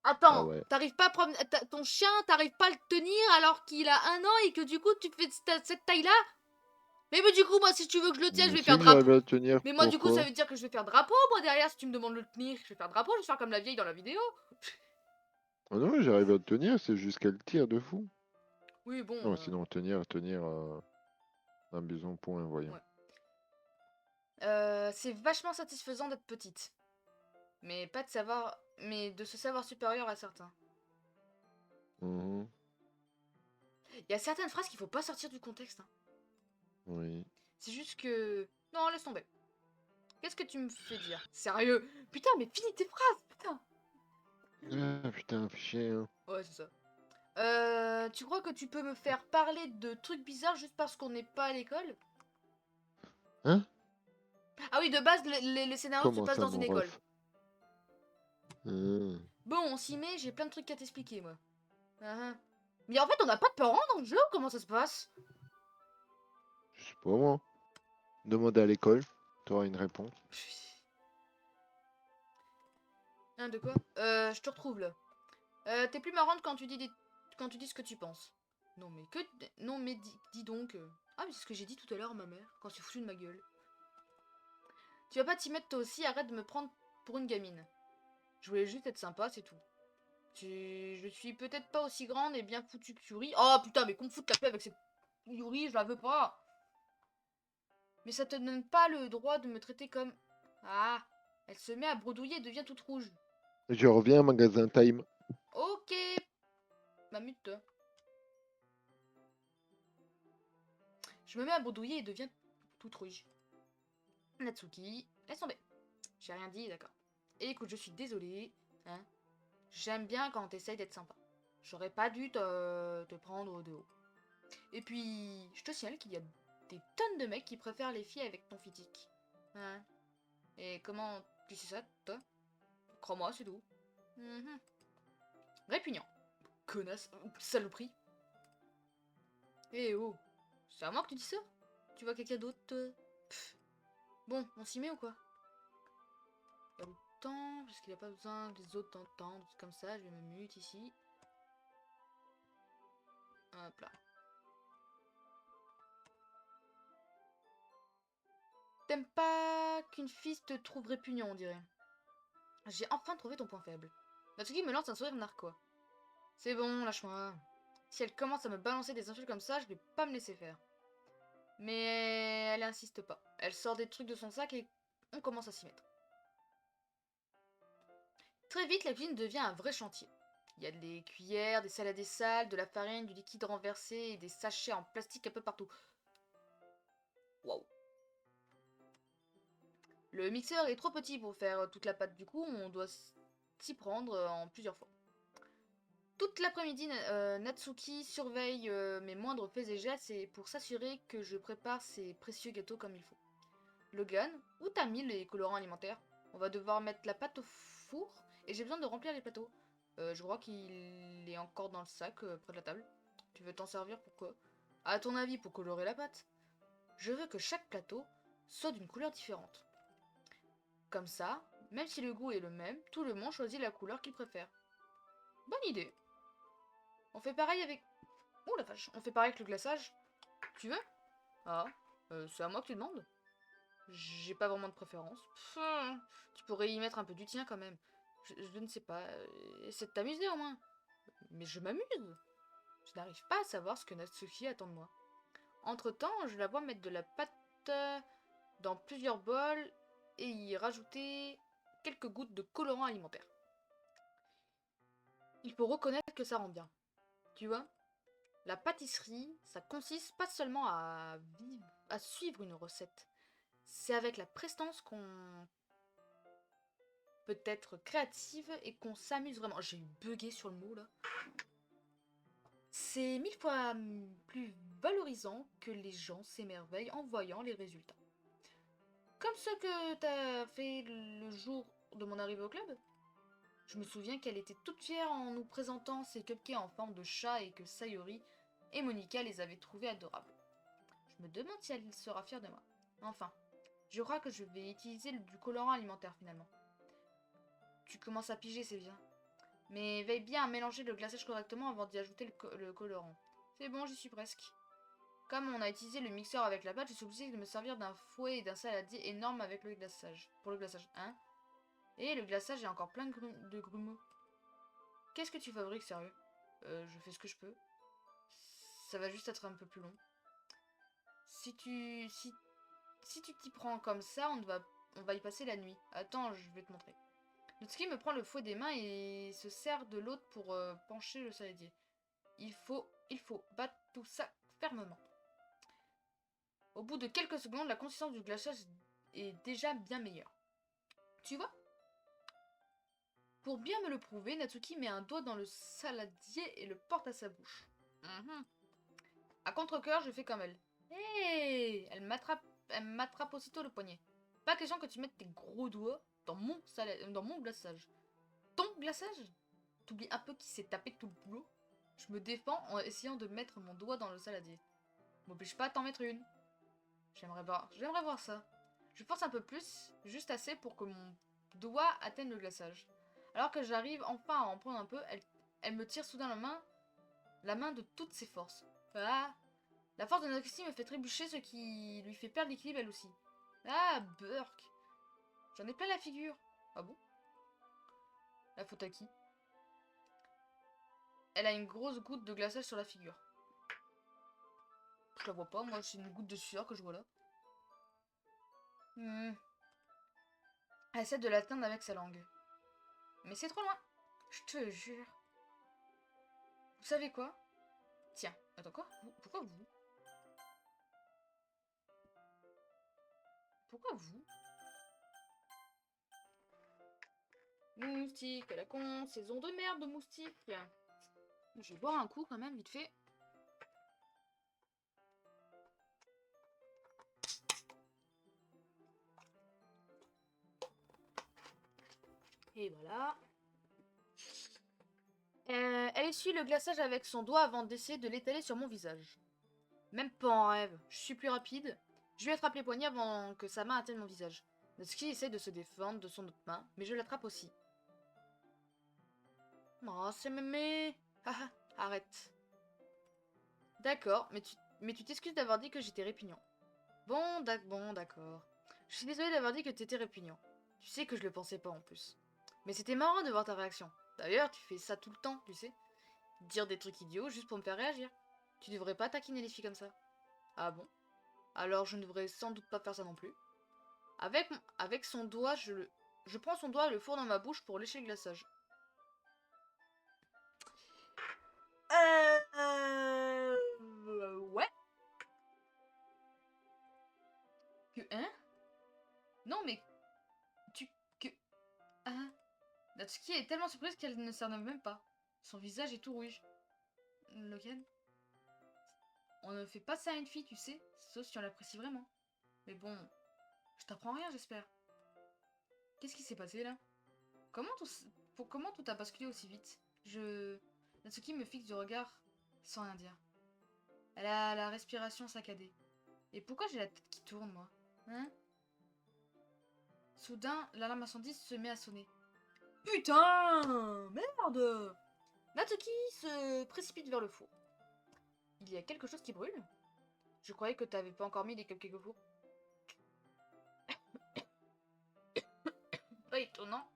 Ah Attends, ouais. t'arrives pas à promener... Ton chien, t'arrives pas à le tenir alors qu'il a 1 an et que du coup, tu fais cette taille-là? Mais du coup, moi, si tu veux que je le tienne, je Mais vais si faire j'arrive drapeau. à le tenir, Mais moi, du coup, ça pourquoi? veut dire que je vais faire drapeau, moi, derrière, si tu me demandes de le tenir. Je vais faire drapeau, je vais faire comme la vieille dans la vidéo. Ah non, j'arrive à le tenir, c'est juste qu'elle tire de fou. Oui, bon... Non, sinon tenir un bison point, voyons. ouais. C'est vachement satisfaisant d'être petite. Mais pas de savoir... Mais de se savoir supérieur à certains. Mhm, Il y a certaines phrases qu'il faut pas sortir du contexte, hein. oui. C'est juste que... Non, laisse tomber. Qu'est-ce que tu me fais dire? Sérieux? Putain, mais finis tes phrases, putain! Ah putain, fais chier, hein. Ouais, c'est ça. Tu crois que tu peux me faire parler de trucs bizarres juste parce qu'on n'est pas à l'école? Hein? Ah oui, de base, le scénario se Comment passe ça, dans une mon école. ref? Hein, Bon, on s'y met, j'ai plein de trucs à t'expliquer, moi. Ah, ah. Mais en fait, on n'a pas de parents dans le jeu, comment ça se passe? je sais pas moi. Demande à l'école, t'auras une réponse. Hein, de quoi? Je te retrouve, là. T'es plus marrante quand tu dis quand tu dis ce que tu penses. Non, mais que... Non, mais dis donc... Ah, mais c'est ce que j'ai dit tout à l'heure à ma mère, quand c'est foutu de ma gueule. Tu vas pas t'y mettre toi aussi, arrête de me prendre pour une gamine. Je voulais juste être sympa, c'est tout. Je suis peut-être pas aussi grande et bien foutue que Yuri. Oh putain, mais qu'on me foute la paix avec cette Yuri, je la veux pas. Mais ça te donne pas le droit de me traiter comme... Ah, elle se met à bredouiller et devient toute rouge. Je reviens au magasin Time. Ok, ma mute. Je me mets à bredouiller et devient toute rouge. Natsuki, laisse tomber. J'ai rien dit, d'accord. Et écoute, je suis désolée, hein. J'aime bien quand t'essayes d'être sympa. J'aurais pas dû te prendre de haut. Et puis, je te signale qu'il y a des tonnes de mecs qui préfèrent les filles avec ton physique. Hein. Et comment tu sais ça, toi? Crois-moi, c'est tout. Mhm. Répugnant. Connasse. Saloperie. Eh oh. C'est à moi que tu dis ça? Tu vois quelqu'un d'autre, toi? Pff. Bon, on s'y met ou quoi? Pas le temps, parce qu'il a pas besoin que les autres t'entendent. Comme ça, je vais me mute ici. Hop là. T'aimes pas qu'une fille te trouve répugnant, on dirait. J'ai enfin trouvé ton point faible. Natsuki me lance un sourire narquois. C'est bon, lâche-moi. Si elle commence à me balancer des insultes comme ça, je vais pas me laisser faire. Mais elle insiste pas. Elle sort des trucs de son sac et on commence à s'y mettre. Très vite, la cuisine devient un vrai chantier. Il y a des cuillères, des salades sales, de la farine, du liquide renversé et des sachets en plastique un peu partout. Waouh. Le mixeur est trop petit pour faire toute la pâte, du coup on doit s'y prendre en plusieurs fois. Toute l'après-midi, Natsuki surveille mes moindres faits et gestes pour s'assurer que je prépare ces précieux gâteaux comme il faut. Logan, où t'as mis les colorants alimentaires? On va devoir mettre la pâte au four et j'ai besoin de remplir les plateaux. Je crois qu'il est encore dans le sac près de la table. Tu veux t'en servir? Pourquoi? À ton avis, pour colorer la pâte, je veux que chaque plateau soit d'une couleur différente. Comme ça, même si le goût est le même, tout le monde choisit la couleur qu'il préfère. Bonne idée. On fait pareil avec... Oh la vache, on fait pareil avec le glaçage. Tu veux? Ah, c'est à moi que tu demandes. J'ai pas vraiment de préférence. Tu pourrais y mettre un peu du tien quand même. Je ne sais pas. Essaie de t'amuser au moins. Mais je m'amuse. Je n'arrive pas à savoir ce que Natsuki attend de moi. Entre-temps, je la vois mettre de la pâte dans plusieurs bols et y rajouter quelques gouttes de colorant alimentaire. Il faut reconnaître que ça rend bien. Tu vois, la pâtisserie, ça consiste pas seulement à suivre une recette. C'est avec la prestance qu'on peut être créative et qu'on s'amuse vraiment. J'ai bugué sur le mot là. C'est 1000 fois plus valorisant que les gens s'émerveillent en voyant les résultats. Comme ce que t'as fait le jour de mon arrivée au club. Je me souviens qu'elle était toute fière en nous présentant ses cupcakes en forme de chat et que Sayori et Monica les avaient trouvés adorables. Je me demande si elle sera fière de moi. Enfin, je crois que je vais utiliser du colorant alimentaire finalement. Tu commences à piger, c'est bien. Mais veille bien à mélanger le glaçage correctement avant d'y ajouter le colorant. C'est bon, j'y suis presque. Comme on a utilisé le mixeur avec la pâte, je suis obligée de me servir d'un fouet et d'un saladier énorme avec le glaçage. Pour le glaçage, hein. Et le glaçage est encore plein de grumeaux. Qu'est-ce que tu fabriques, sérieux? Je fais ce que je peux. Ça va juste être un peu plus long. Si tu t'y prends comme ça, on va y passer la nuit. Attends, je vais te montrer. Natsuki me prend le fouet des mains et se sert de l'autre pour pencher le saladier. Il faut battre tout ça fermement. Au bout de quelques secondes, la consistance du glaçage est déjà bien meilleure. Tu vois? Pour bien me le prouver, Natsuki met un doigt dans le saladier et le porte à sa bouche. À contre-cœur, je fais comme elle. Hé! Elle m'attrape aussitôt le poignet. Pas question que tu mettes tes gros doigts dans mon glaçage. Ton glaçage? T'oublies un peu qui s'est tapé tout le boulot? Je me défends en essayant de mettre mon doigt dans le saladier. M'oblige pas à t'en mettre une. J'aimerais voir ça. Je force un peu plus, juste assez pour que mon doigt atteigne le glaçage. Alors que j'arrive enfin à en prendre un peu, elle me tire soudain la main de toutes ses forces. Ah! La force de Noxy me fait trébucher, ce qui lui fait perdre l'équilibre elle aussi. Ah, Burk! J'en ai plein la figure. Ah bon? La faute à qui? Elle a une grosse goutte de glaçage sur la figure. Je la vois pas, moi c'est une goutte de sueur que je vois là. Elle essaie de l'atteindre avec sa langue. Mais c'est trop loin. Je te jure. Vous savez quoi? Tiens, attends quoi? Pourquoi vous? Pourquoi vous? Moustique à la con, saison de merde de moustique. Je vais boire un coup quand même, vite fait. Et voilà. Elle essuie le glaçage avec son doigt avant d'essayer de l'étaler sur mon visage. Même pas en rêve, je suis plus rapide. Je lui attrape les poignets avant que sa main atteigne mon visage. Natsuki essaie de se défendre de son autre main, mais je l'attrape aussi. Oh, c'est mémé. Haha, arrête. D'accord, mais tu t'excuses d'avoir dit que j'étais répugnant. Bon, d'accord. Je suis désolée d'avoir dit que t'étais répugnant. Tu sais que je le pensais pas en plus. Mais c'était marrant de voir ta réaction. D'ailleurs, tu fais ça tout le temps, tu sais. Dire des trucs idiots juste pour me faire réagir. Tu devrais pas taquiner les filles comme ça. Ah bon? Alors je ne devrais sans doute pas faire ça non plus. Avec son doigt, je prends son doigt et le fourre dans ma bouche pour lécher le glaçage. Ouais. Hein? Non mais que hein? Natsuki est tellement surprise qu'elle ne s'en même pas. Son visage est tout rouge. Lequel? On ne fait pas ça à une fille, tu sais, sauf si on l'apprécie vraiment. Mais bon, je t'apprends rien, j'espère. Qu'est-ce qui s'est passé là? Comment tout a basculé aussi vite? Natsuki me fixe du regard sans rien dire. Elle a la respiration saccadée. Et pourquoi j'ai la tête qui tourne, moi? Hein? Soudain, l'alarme incendie se met à sonner. Putain! Merde! Natsuki se précipite vers le four. Il y a quelque chose qui brûle? Je croyais que t'avais pas encore mis les cupcakes au four. Pas étonnant.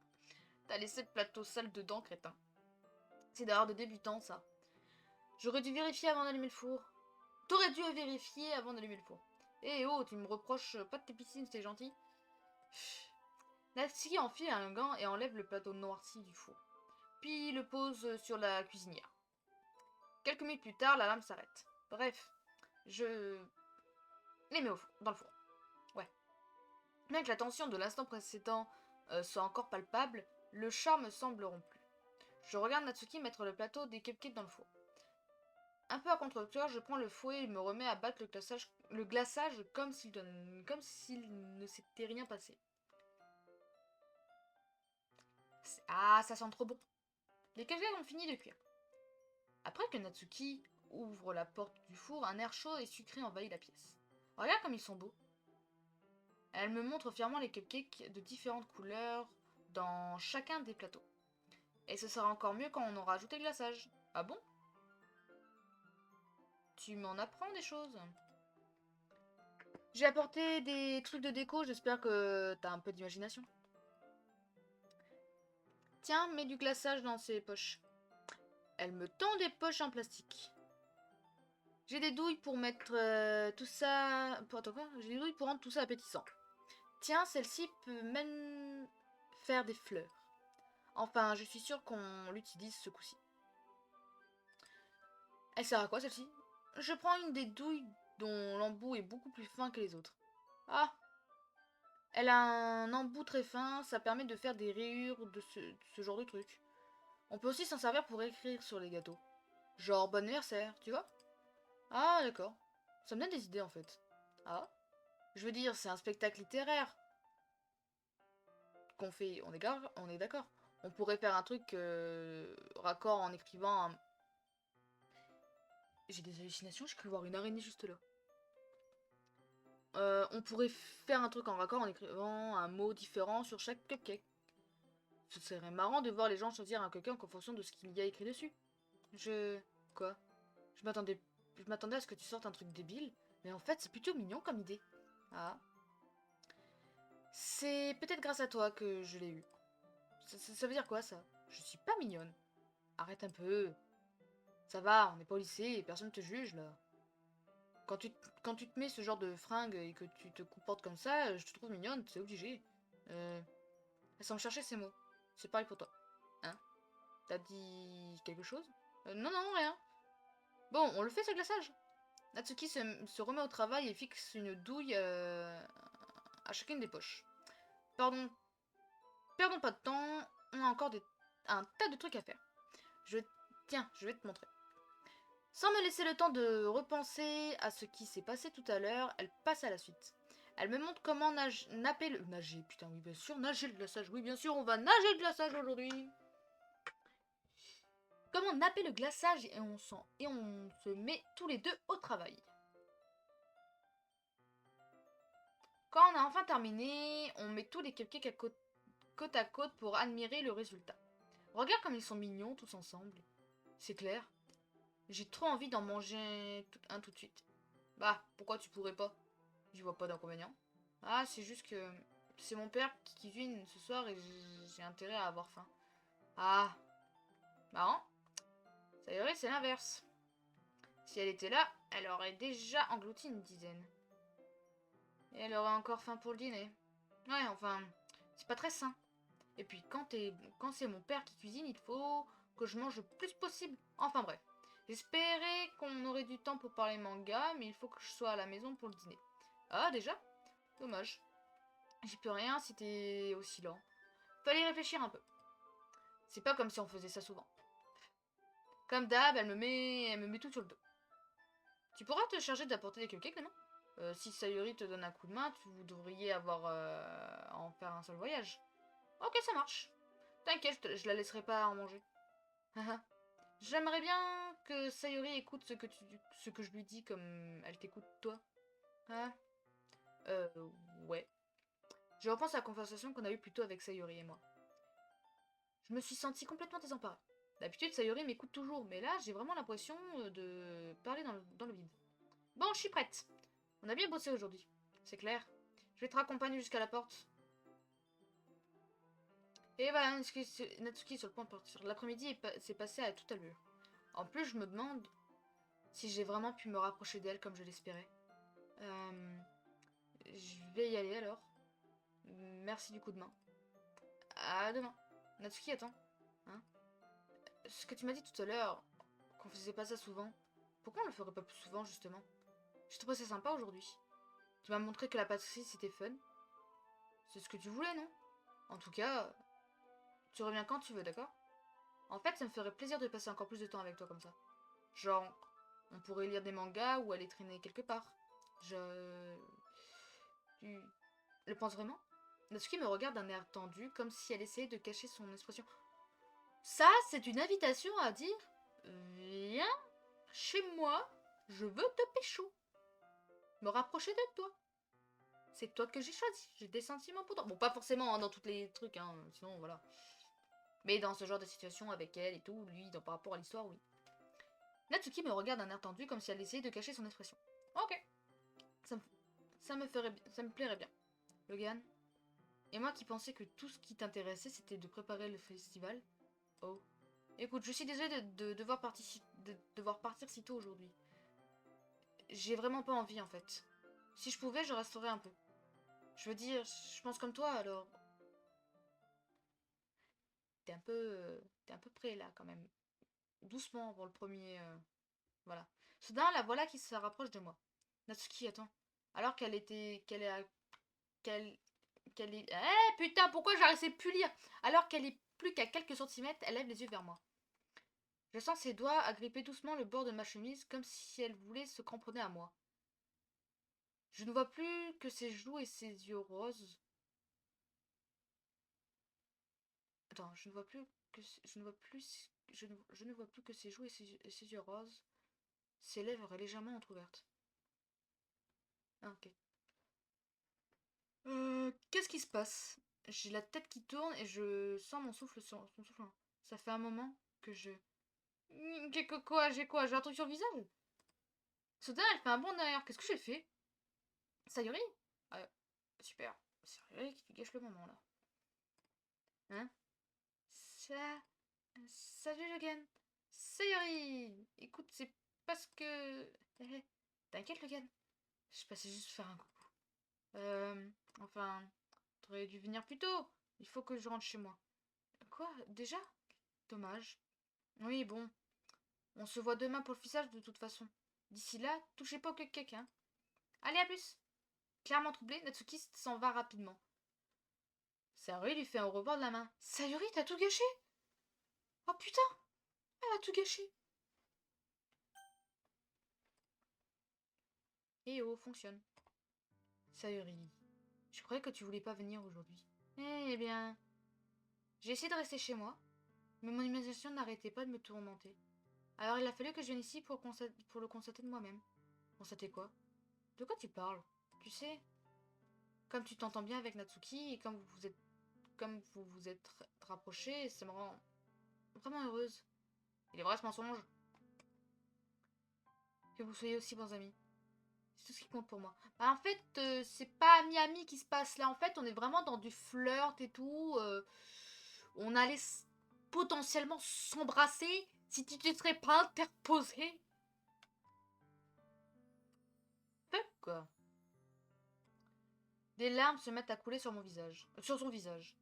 T'as laissé le plateau sale dedans, crétin. C'est d'ailleurs de débutant, ça. J'aurais dû vérifier avant d'allumer le four. T'aurais dû vérifier avant d'allumer le four. Eh oh, tu me reproches pas de tes piscines, c'est gentil. Natsuki enfile un gant et enlève le plateau noirci du four. Puis le pose sur la cuisinière. Quelques minutes plus tard, la lame s'arrête. Bref, je les mets dans le four. Ouais. Bien que la tension de l'instant précédent soit encore palpable, le charme semble rompu. Je regarde Natsuki mettre le plateau des cupcakes dans le four. Un peu à contre-cœur, je prends le fouet et me remets à battre le glaçage comme s'il ne s'était rien passé. Ah, ça sent trop bon. Les cupcakes ont fini de cuire. Après que Natsuki ouvre la porte du four, un air chaud et sucré envahit la pièce. Regarde comme ils sont beaux. Elle me montre fièrement les cupcakes de différentes couleurs dans chacun des plateaux. Et ce sera encore mieux quand on aura ajouté le glaçage. Ah bon? Tu m'en apprends des choses. J'ai apporté des trucs de déco, j'espère que t'as un peu d'imagination. Tiens, mets du glaçage dans ces poches. Elle me tend des poches en plastique. J'ai des douilles pour mettre tout ça... Attends quoi? J'ai des douilles pour rendre tout ça appétissant. Tiens, celle-ci peut même faire des fleurs. Enfin, je suis sûre qu'on l'utilise ce coup-ci. Elle sert à quoi celle-ci? Je prends une des douilles dont l'embout est beaucoup plus fin que les autres. Ah! Elle a un embout très fin, ça permet de faire des rayures de ce genre de truc. On peut aussi s'en servir pour écrire sur les gâteaux. Genre bon anniversaire, tu vois? Ah, d'accord. Ça me donne des idées en fait. Ah? Je veux dire, c'est un spectacle littéraire qu'on fait, on est d'accord. On pourrait faire un truc raccord en écrivant un... J'ai des hallucinations, j'ai cru voir une araignée juste là. On pourrait faire un truc en raccord en écrivant un mot différent sur chaque cupcake. Ce serait marrant de voir les gens choisir un cupcake en fonction de ce qu'il y a écrit dessus. Quoi? Je m'attendais à ce que tu sortes un truc débile, mais en fait c'est plutôt mignon comme idée. Ah. C'est peut-être grâce à toi que je l'ai eu. Ça veut dire quoi ça? Je suis pas mignonne. Arrête un peu. Ça va, on n'est pas au lycée et personne te juge là. Quand tu te mets ce genre de fringues et que tu te comportes comme ça, je te trouve mignonne, c'est obligé. Elle semble chercher ces mots. C'est pareil pour toi. Hein? T'as dit quelque chose? Non, non, rien. Bon, on le fait ce glaçage. Natsuki se remet au travail et fixe une douille à chacune des poches. Pardon, perdons pas de temps, on a encore un tas de trucs à faire. Tiens, je vais te montrer. Sans me laisser le temps de repenser à ce qui s'est passé tout à l'heure, elle passe à la suite. Elle me montre comment nager, putain, oui, bien sûr, nager le glaçage. Oui, bien sûr, on va nager le glaçage aujourd'hui. Comment napper le glaçage et on se met tous les deux au travail. Quand on a enfin terminé, on met tous les cupcakes côte à côte pour admirer le résultat. Regarde comme ils sont mignons tous ensemble. C'est clair. J'ai trop envie d'en manger un tout de suite. Bah, pourquoi tu pourrais pas? J'y vois pas d'inconvénient. Ah, c'est juste que c'est mon père qui cuisine ce soir et j'ai intérêt à avoir faim. Ah, marrant. Ça irait, c'est l'inverse. Si elle était là, elle aurait déjà englouti une dizaine. Et elle aurait encore faim pour le dîner. Ouais, enfin, c'est pas très sain. Et puis quand c'est mon père qui cuisine, il faut que je mange le plus possible. Enfin bref. J'espérais qu'on aurait du temps pour parler manga, mais il faut que je sois à la maison pour le dîner. Ah, déjà? Dommage. J'y peux rien si t'es aussi lent. Fallait y réfléchir un peu. C'est pas comme si on faisait ça souvent. Comme d'hab, elle me met tout sur le dos. Tu pourras te charger d'apporter des cupcakes, Clément? Si Sayuri te donne un coup de main, vous devriez avoir à en faire un seul voyage. Ok, ça marche. T'inquiète, je la laisserai pas en manger. J'aimerais bien que Sayori écoute ce que je lui dis comme elle t'écoute toi. Hein? Ouais. Je repense à la conversation qu'on a eue plus tôt avec Sayori et moi. Je me suis sentie complètement désemparée. D'habitude, Sayori m'écoute toujours, mais là, j'ai vraiment l'impression de parler dans le vide. Bon, je suis prête. On a bien bossé aujourd'hui. C'est clair. Je vais te raccompagner jusqu'à la porte. Et voilà, Natsuki est sur le point de partir. L'après-midi s'est passé à toute allure. En plus, je me demande si j'ai vraiment pu me rapprocher d'elle comme je l'espérais. Je vais y aller alors. Merci du coup de main. À demain. Natsuki, attends. Hein? Ce que tu m'as dit tout à l'heure, qu'on faisait pas ça souvent, pourquoi on le ferait pas plus souvent justement? Je trouvais ça sympa aujourd'hui. Tu m'as montré que la pâtisserie c'était fun. C'est ce que tu voulais, non? En tout cas, tu reviens quand tu veux, d'accord? En fait, ça me ferait plaisir de passer encore plus de temps avec toi comme ça. Genre, on pourrait lire des mangas ou aller traîner quelque part. Je... Tu le penses vraiment? Natsuki me regarde d'un air tendu, comme si elle essayait de cacher son expression. Ça, c'est une invitation à dire viens chez moi, je veux te pécho. Me rapprocher de toi. C'est toi que j'ai choisi. J'ai des sentiments pour toi. Bon, pas forcément hein, dans tous les trucs, hein, sinon voilà. Mais dans ce genre de situation avec elle et tout, lui, par rapport à l'histoire, oui. Natsuki me regarde d'un air tendu comme si elle essayait de cacher son expression. Ok, ça me, ça me plairait bien. Logan, et moi qui pensais que tout ce qui t'intéressait c'était de préparer le festival. Oh. Écoute, je suis désolée de devoir partir si tôt aujourd'hui. J'ai vraiment pas envie en fait. Si je pouvais, je resterais un peu. Je veux dire, je pense comme toi alors. T'es un peu près là quand même. Doucement pour le premier. Voilà. Soudain, la voilà qui se rapproche de moi. Natsuki, attends. Alors qu'elle qu'elle est. Eh putain, pourquoi j'arrivais plus lire? Alors qu'elle est plus qu'à quelques centimètres, elle lève les yeux vers moi. Je sens ses doigts agripper doucement le bord de ma chemise comme si elle voulait se cramponner à moi. Je ne vois plus que ses joues et ses yeux roses. Attends, je ne vois plus que je ne vois plus je ne vois plus que ses joues et ses yeux roses. Ses lèvres légèrement entrouvertes. Ah, ok. Qu'est-ce qui se passe? J'ai la tête qui tourne et je sens mon souffle sur son souffle. Ça fait un moment que je. Quoi? J'ai quoi? J'ai un truc sur le visage? Soudain, elle fait un bond derrière. Qu'est-ce que j'ai fait? Sayori? Ah, super. Sayori qui gâche le moment là. Hein? Ça. Salut Logan. Sayori! Écoute, c'est parce que. T'inquiète Logan. Je passais juste faire un coucou. Enfin. T'aurais dû venir plus tôt. Il faut que je rentre chez moi. Quoi? Déjà? Dommage. Oui, bon. On se voit demain pour le fichage de toute façon. D'ici là, touchez pas au cake, hein. Allez, à plus! Clairement troublé, Natsuki s'en va rapidement. Sayori lui fait un au revoir de la main. Sayori, t'as tout gâché? Oh putain! Elle a tout gâché! Eh oh, fonctionne. Sayori, je croyais que tu voulais pas venir aujourd'hui. Eh bien, j'ai essayé de rester chez moi, mais mon imagination n'arrêtait pas de me tourmenter. Alors il a fallu que je vienne ici pour le constater de moi-même. Constater quoi? De quoi tu parles? Tu sais, comme tu t'entends bien avec Natsuki et comme vous vous êtes rapprochés, ça me rend vraiment heureuse. Il est vrai ce mensonge. Que vous soyez aussi bons amis. C'est tout ce qui compte pour moi. Bah, en fait, c'est pas ami-ami qui se passe là. En fait, on est vraiment dans du flirt et tout. On allait potentiellement s'embrasser si tu te serais pas interposé. Fuck quoi. Des larmes se mettent à couler sur mon visage. Sur son visage.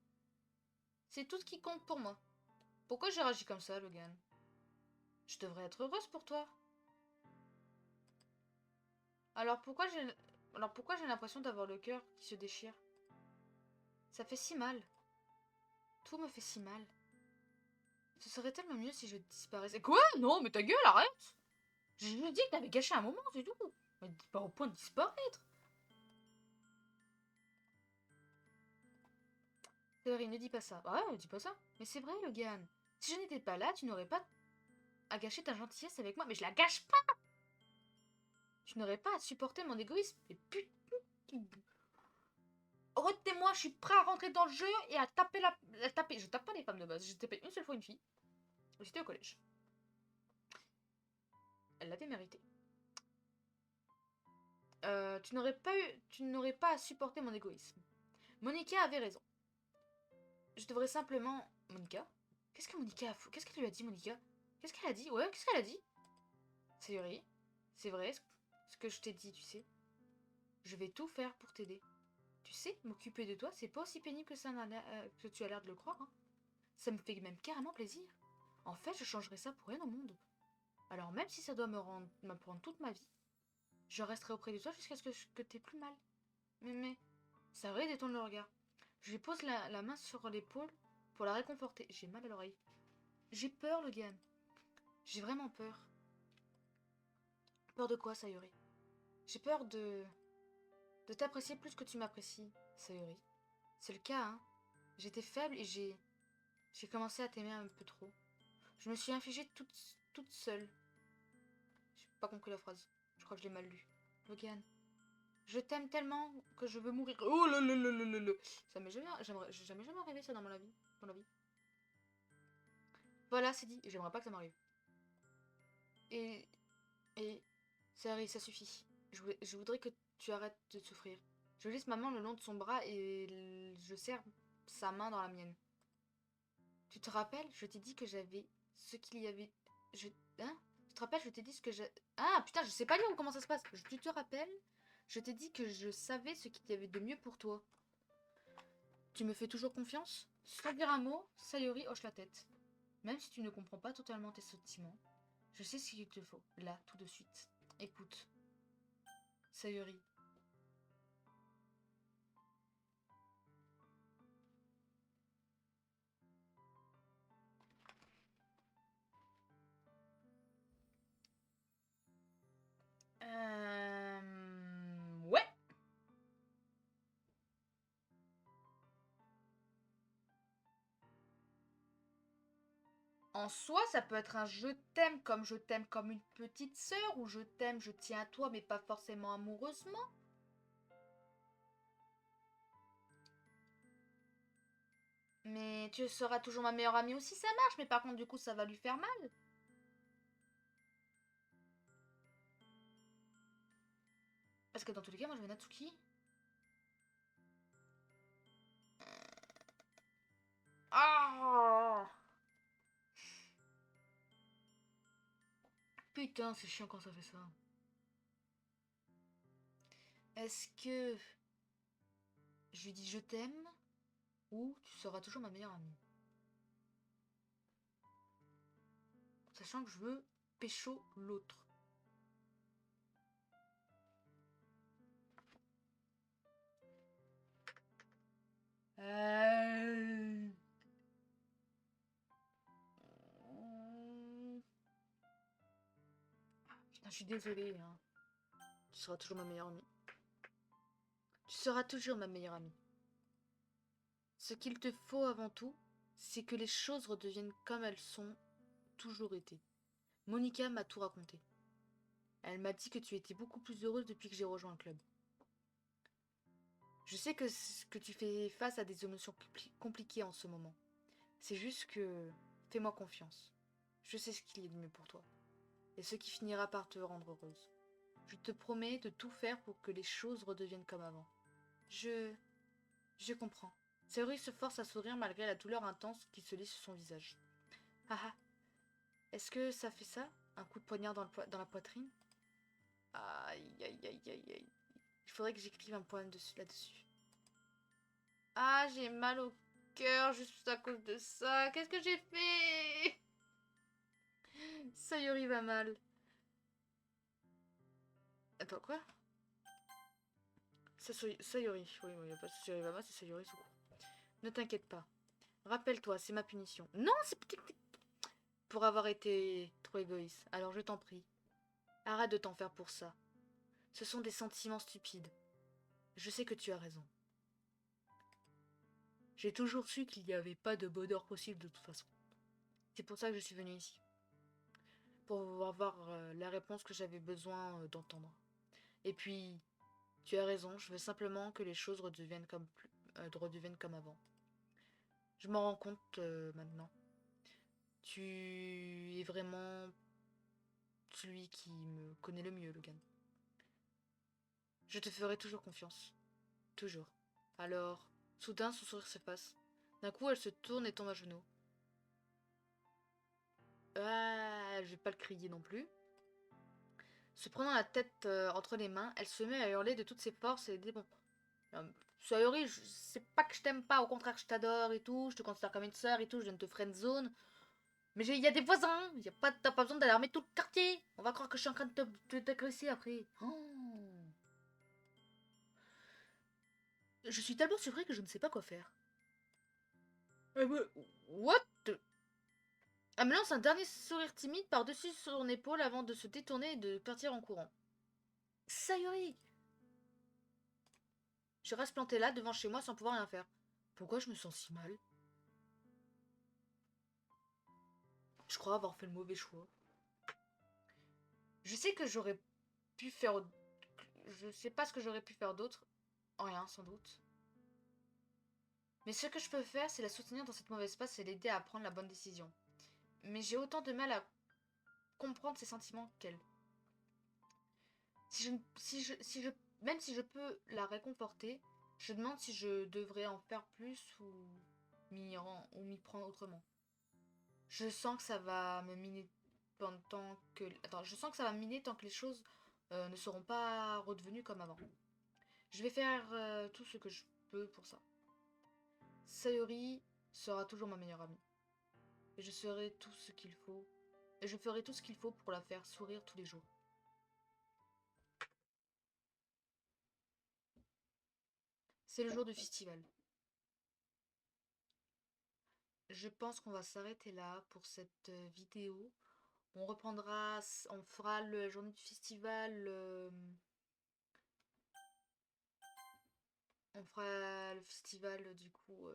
C'est tout ce qui compte pour moi. Pourquoi j'ai réagi comme ça, Logan? Je devrais être heureuse pour toi. Alors pourquoi j'ai... Alors pourquoi j'ai l'impression d'avoir le cœur qui se déchire? Ça fait si mal. Tout me fait si mal. Ce serait tellement mieux si je disparaissais. Quoi? Non, mais ta gueule, arrête! J'ai juste dit que t'avais gâché un moment, c'est tout. Mais pas au point de disparaître. Theory, ne dis pas ça. Ah ouais, ne dis pas ça. Mais c'est vrai, Logan. Si je n'étais pas là, tu n'aurais pas... à gâcher ta gentillesse avec moi, mais je la gâche pas. Tu n'aurais pas à supporter mon égoïsme. Et putain, retenez-moi, je suis prêt à rentrer dans le jeu et à taper Je tape pas les femmes de base, j'ai tapé une seule fois une fille. J'étais au collège. Elle l'avait mérité. Tu n'aurais pas à supporter mon égoïsme. Monica avait raison. Je devrais simplement... Monica? Qu'est-ce que Monica a fou? Qu'est-ce qu'elle lui a dit, Monica? Qu'est-ce qu'elle a dit? Ouais, qu'est-ce qu'elle a dit? Sayori, c'est vrai ce que je t'ai dit, tu sais. Je vais tout faire pour t'aider. Tu sais, m'occuper de toi, c'est pas aussi pénible que que tu as l'air de le croire. Hein. Ça me fait même carrément plaisir. En fait, je changerais ça pour rien au monde. Alors même si ça doit m'apprendre toute ma vie, je resterai auprès de toi jusqu'à ce que t'aies plus mal. Mais, Sayori détourne le regard. Je lui pose la main sur l'épaule pour la réconforter. J'ai mal à l'oreille. J'ai peur, Logan. J'ai vraiment peur. Peur de quoi, Sayori? J'ai peur de t'apprécier plus que tu m'apprécies, Sayori. C'est le cas, hein. J'étais faible et j'ai commencé à t'aimer un peu trop. Je me suis infligée toute seule. J'ai pas compris la phrase. Je crois que je l'ai mal lu. Logan, je t'aime tellement que je veux mourir. Oh là là là là là là. Ça m'est jamais arrivé ça dans mon vie. Dans la vie. Voilà, c'est dit. J'aimerais pas que ça m'arrive. Et ça suffit. Je voudrais que tu arrêtes de souffrir. Je glisse ma main le long de son bras et je serre sa main dans la mienne. Tu te rappelles, je t'ai dit que j'avais ce qu'il y avait... Hein? Tu te rappelles, je t'ai dit ce que j'ai... Ah, putain, je sais pas lire comment ça se passe. Tu te rappelles, je t'ai dit que je savais ce qu'il y avait de mieux pour toi. Tu me fais toujours confiance? Sans dire un mot, Sayori hoche la tête. Même si tu ne comprends pas totalement tes sentiments, je sais ce qu'il te faut, là, tout de suite. Écoute. Sayori. Ouais. En soi, ça peut être un je t'aime comme une petite sœur, ou je t'aime, je tiens à toi, mais pas forcément amoureusement. Mais tu seras toujours ma meilleure amie aussi, ça marche, mais par contre, du coup, ça va lui faire mal. Parce que dans tous les cas, moi, je veux Natsuki. Ah! Putain, c'est chiant quand ça fait ça. Est-ce que je lui dis je t'aime ou tu seras toujours ma meilleure amie? Sachant que je veux pécho l'autre. Euh... Putain, je suis désolée. Hein. Tu seras toujours ma meilleure amie. Tu seras toujours ma meilleure amie. Ce qu'il te faut avant tout, c'est que les choses redeviennent comme elles sont toujours été. Monica m'a tout raconté. Elle m'a dit que tu étais beaucoup plus heureuse depuis que j'ai rejoint le club. Je sais que tu fais face à des émotions compliquées en ce moment. C'est juste que... Fais-moi confiance. Je sais ce qu'il y a de mieux pour toi. Et ce qui finira par te rendre heureuse. Je te promets de tout faire pour que les choses redeviennent comme avant. Je comprends. Sayori se force à sourire malgré la douleur intense qui se lit sur son visage. Haha. Est-ce que ça fait ça? Un coup de poignard dans la poitrine? Aïe, aïe, aïe, aïe, aïe. Il faudrait que j'écrive un poème là-dessus. Ah, j'ai mal au cœur juste à cause de ça. Qu'est-ce que j'ai fait? Sayori va mal. Attends, quoi? Sayori. Oui, il n'y a pas de Sayori va mal, c'est Sayori tout court. Ne t'inquiète pas. Rappelle-toi, c'est ma punition. Non, c'est pour avoir été trop égoïste. Alors je t'en prie. Arrête de t'en faire pour ça. Ce sont des sentiments stupides. Je sais que tu as raison. J'ai toujours su qu'il n'y avait pas de bonheur possible de toute façon. C'est pour ça que je suis venue ici. pour avoir la réponse que j'avais besoin d'entendre. Et puis, tu as raison, je veux simplement que les choses redeviennent comme avant. Je m'en rends compte maintenant. Tu es vraiment celui qui me connaît le mieux, Logan. Je te ferai toujours confiance. Toujours. Alors, soudain, son sourire s'efface. D'un coup, elle se tourne et tombe à genoux. Ah, je vais pas le crier non plus. Se prenant la tête entre les mains, elle se met à hurler de toutes ses forces et dit bon. Sayori, c'est pas que je t'aime pas, au contraire, je t'adore et tout, je te considère comme une sœur et tout, je viens de te friendzone. Mais il y a des voisins, t'as pas besoin d'alarmer tout le quartier. On va croire que je suis en train de t'agresser après. Oh. Je suis tellement surpris que je ne sais pas quoi faire. What? Elle me lance un dernier sourire timide par-dessus son épaule avant de se détourner et de partir en courant. Sayori! Je reste plantée là devant chez moi sans pouvoir rien faire. Pourquoi je me sens si mal? Je crois avoir fait le mauvais choix. Je sais que j'aurais pu faire... Je sais pas ce que j'aurais pu faire d'autre. Rien, sans doute. Mais ce que je peux faire, c'est la soutenir dans cette mauvaise passe et l'aider à prendre la bonne décision. Mais j'ai autant de mal à comprendre ses sentiments qu'elle. Même si je peux la réconforter, je demande si je devrais en faire plus ou m'y prendre autrement. Je sens que ça va me miner je sens que ça va me miner tant que les choses ne seront pas redevenues comme avant. Je vais faire tout ce que je peux pour ça. Sayori sera toujours ma meilleure amie. Et je ferai tout ce qu'il faut. Et je ferai tout ce qu'il faut pour la faire sourire tous les jours. C'est le jour du festival. Je pense qu'on va s'arrêter là pour cette vidéo. On fera la journée du festival. On fera le festival du coup.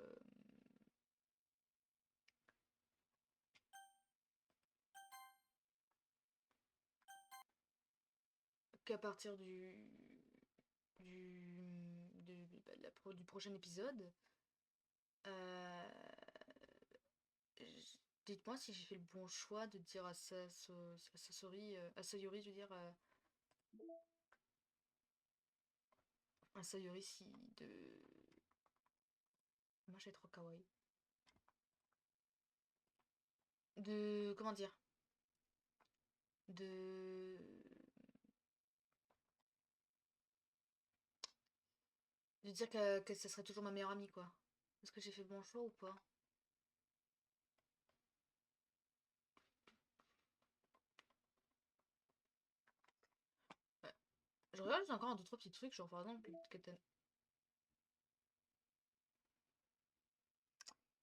Qu'à partir du prochain épisode. Euh, Dites-moi si j'ai fait le bon choix de dire à Sayori, je veux dire, à Sayori si de... Moi j'ai trop kawaii. De... Comment dire? De... De dire que ce serait toujours ma meilleure amie, quoi. Est-ce que j'ai fait le bon choix ou pas? Ouais. Je regarde encore un, deux, trois petits trucs, genre par exemple,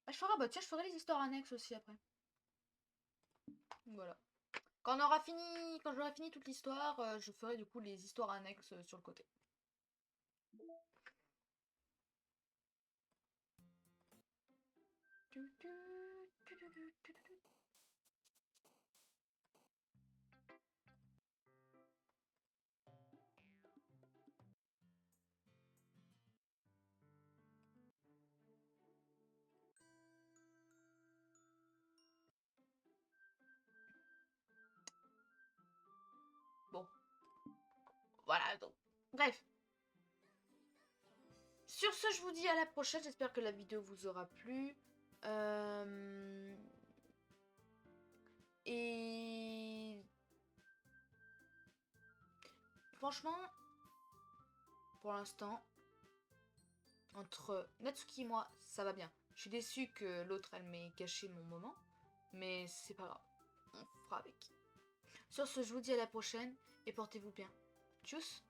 ah, je ferai les histoires annexes aussi après. Voilà. Quand j'aurai fini toute l'histoire, je ferai du coup les histoires annexes sur le côté. Bon, voilà donc. Bref. Sur ce, je vous dis à la prochaine. J'espère que la vidéo vous aura plu. Et franchement, pour l'instant, entre Natsuki et moi, ça va bien. Je suis déçue que l'autre, elle m'ait gâché mon moment. Mais c'est pas grave. On fera avec. Sur ce, je vous dis à la prochaine et portez-vous bien. Tchuss!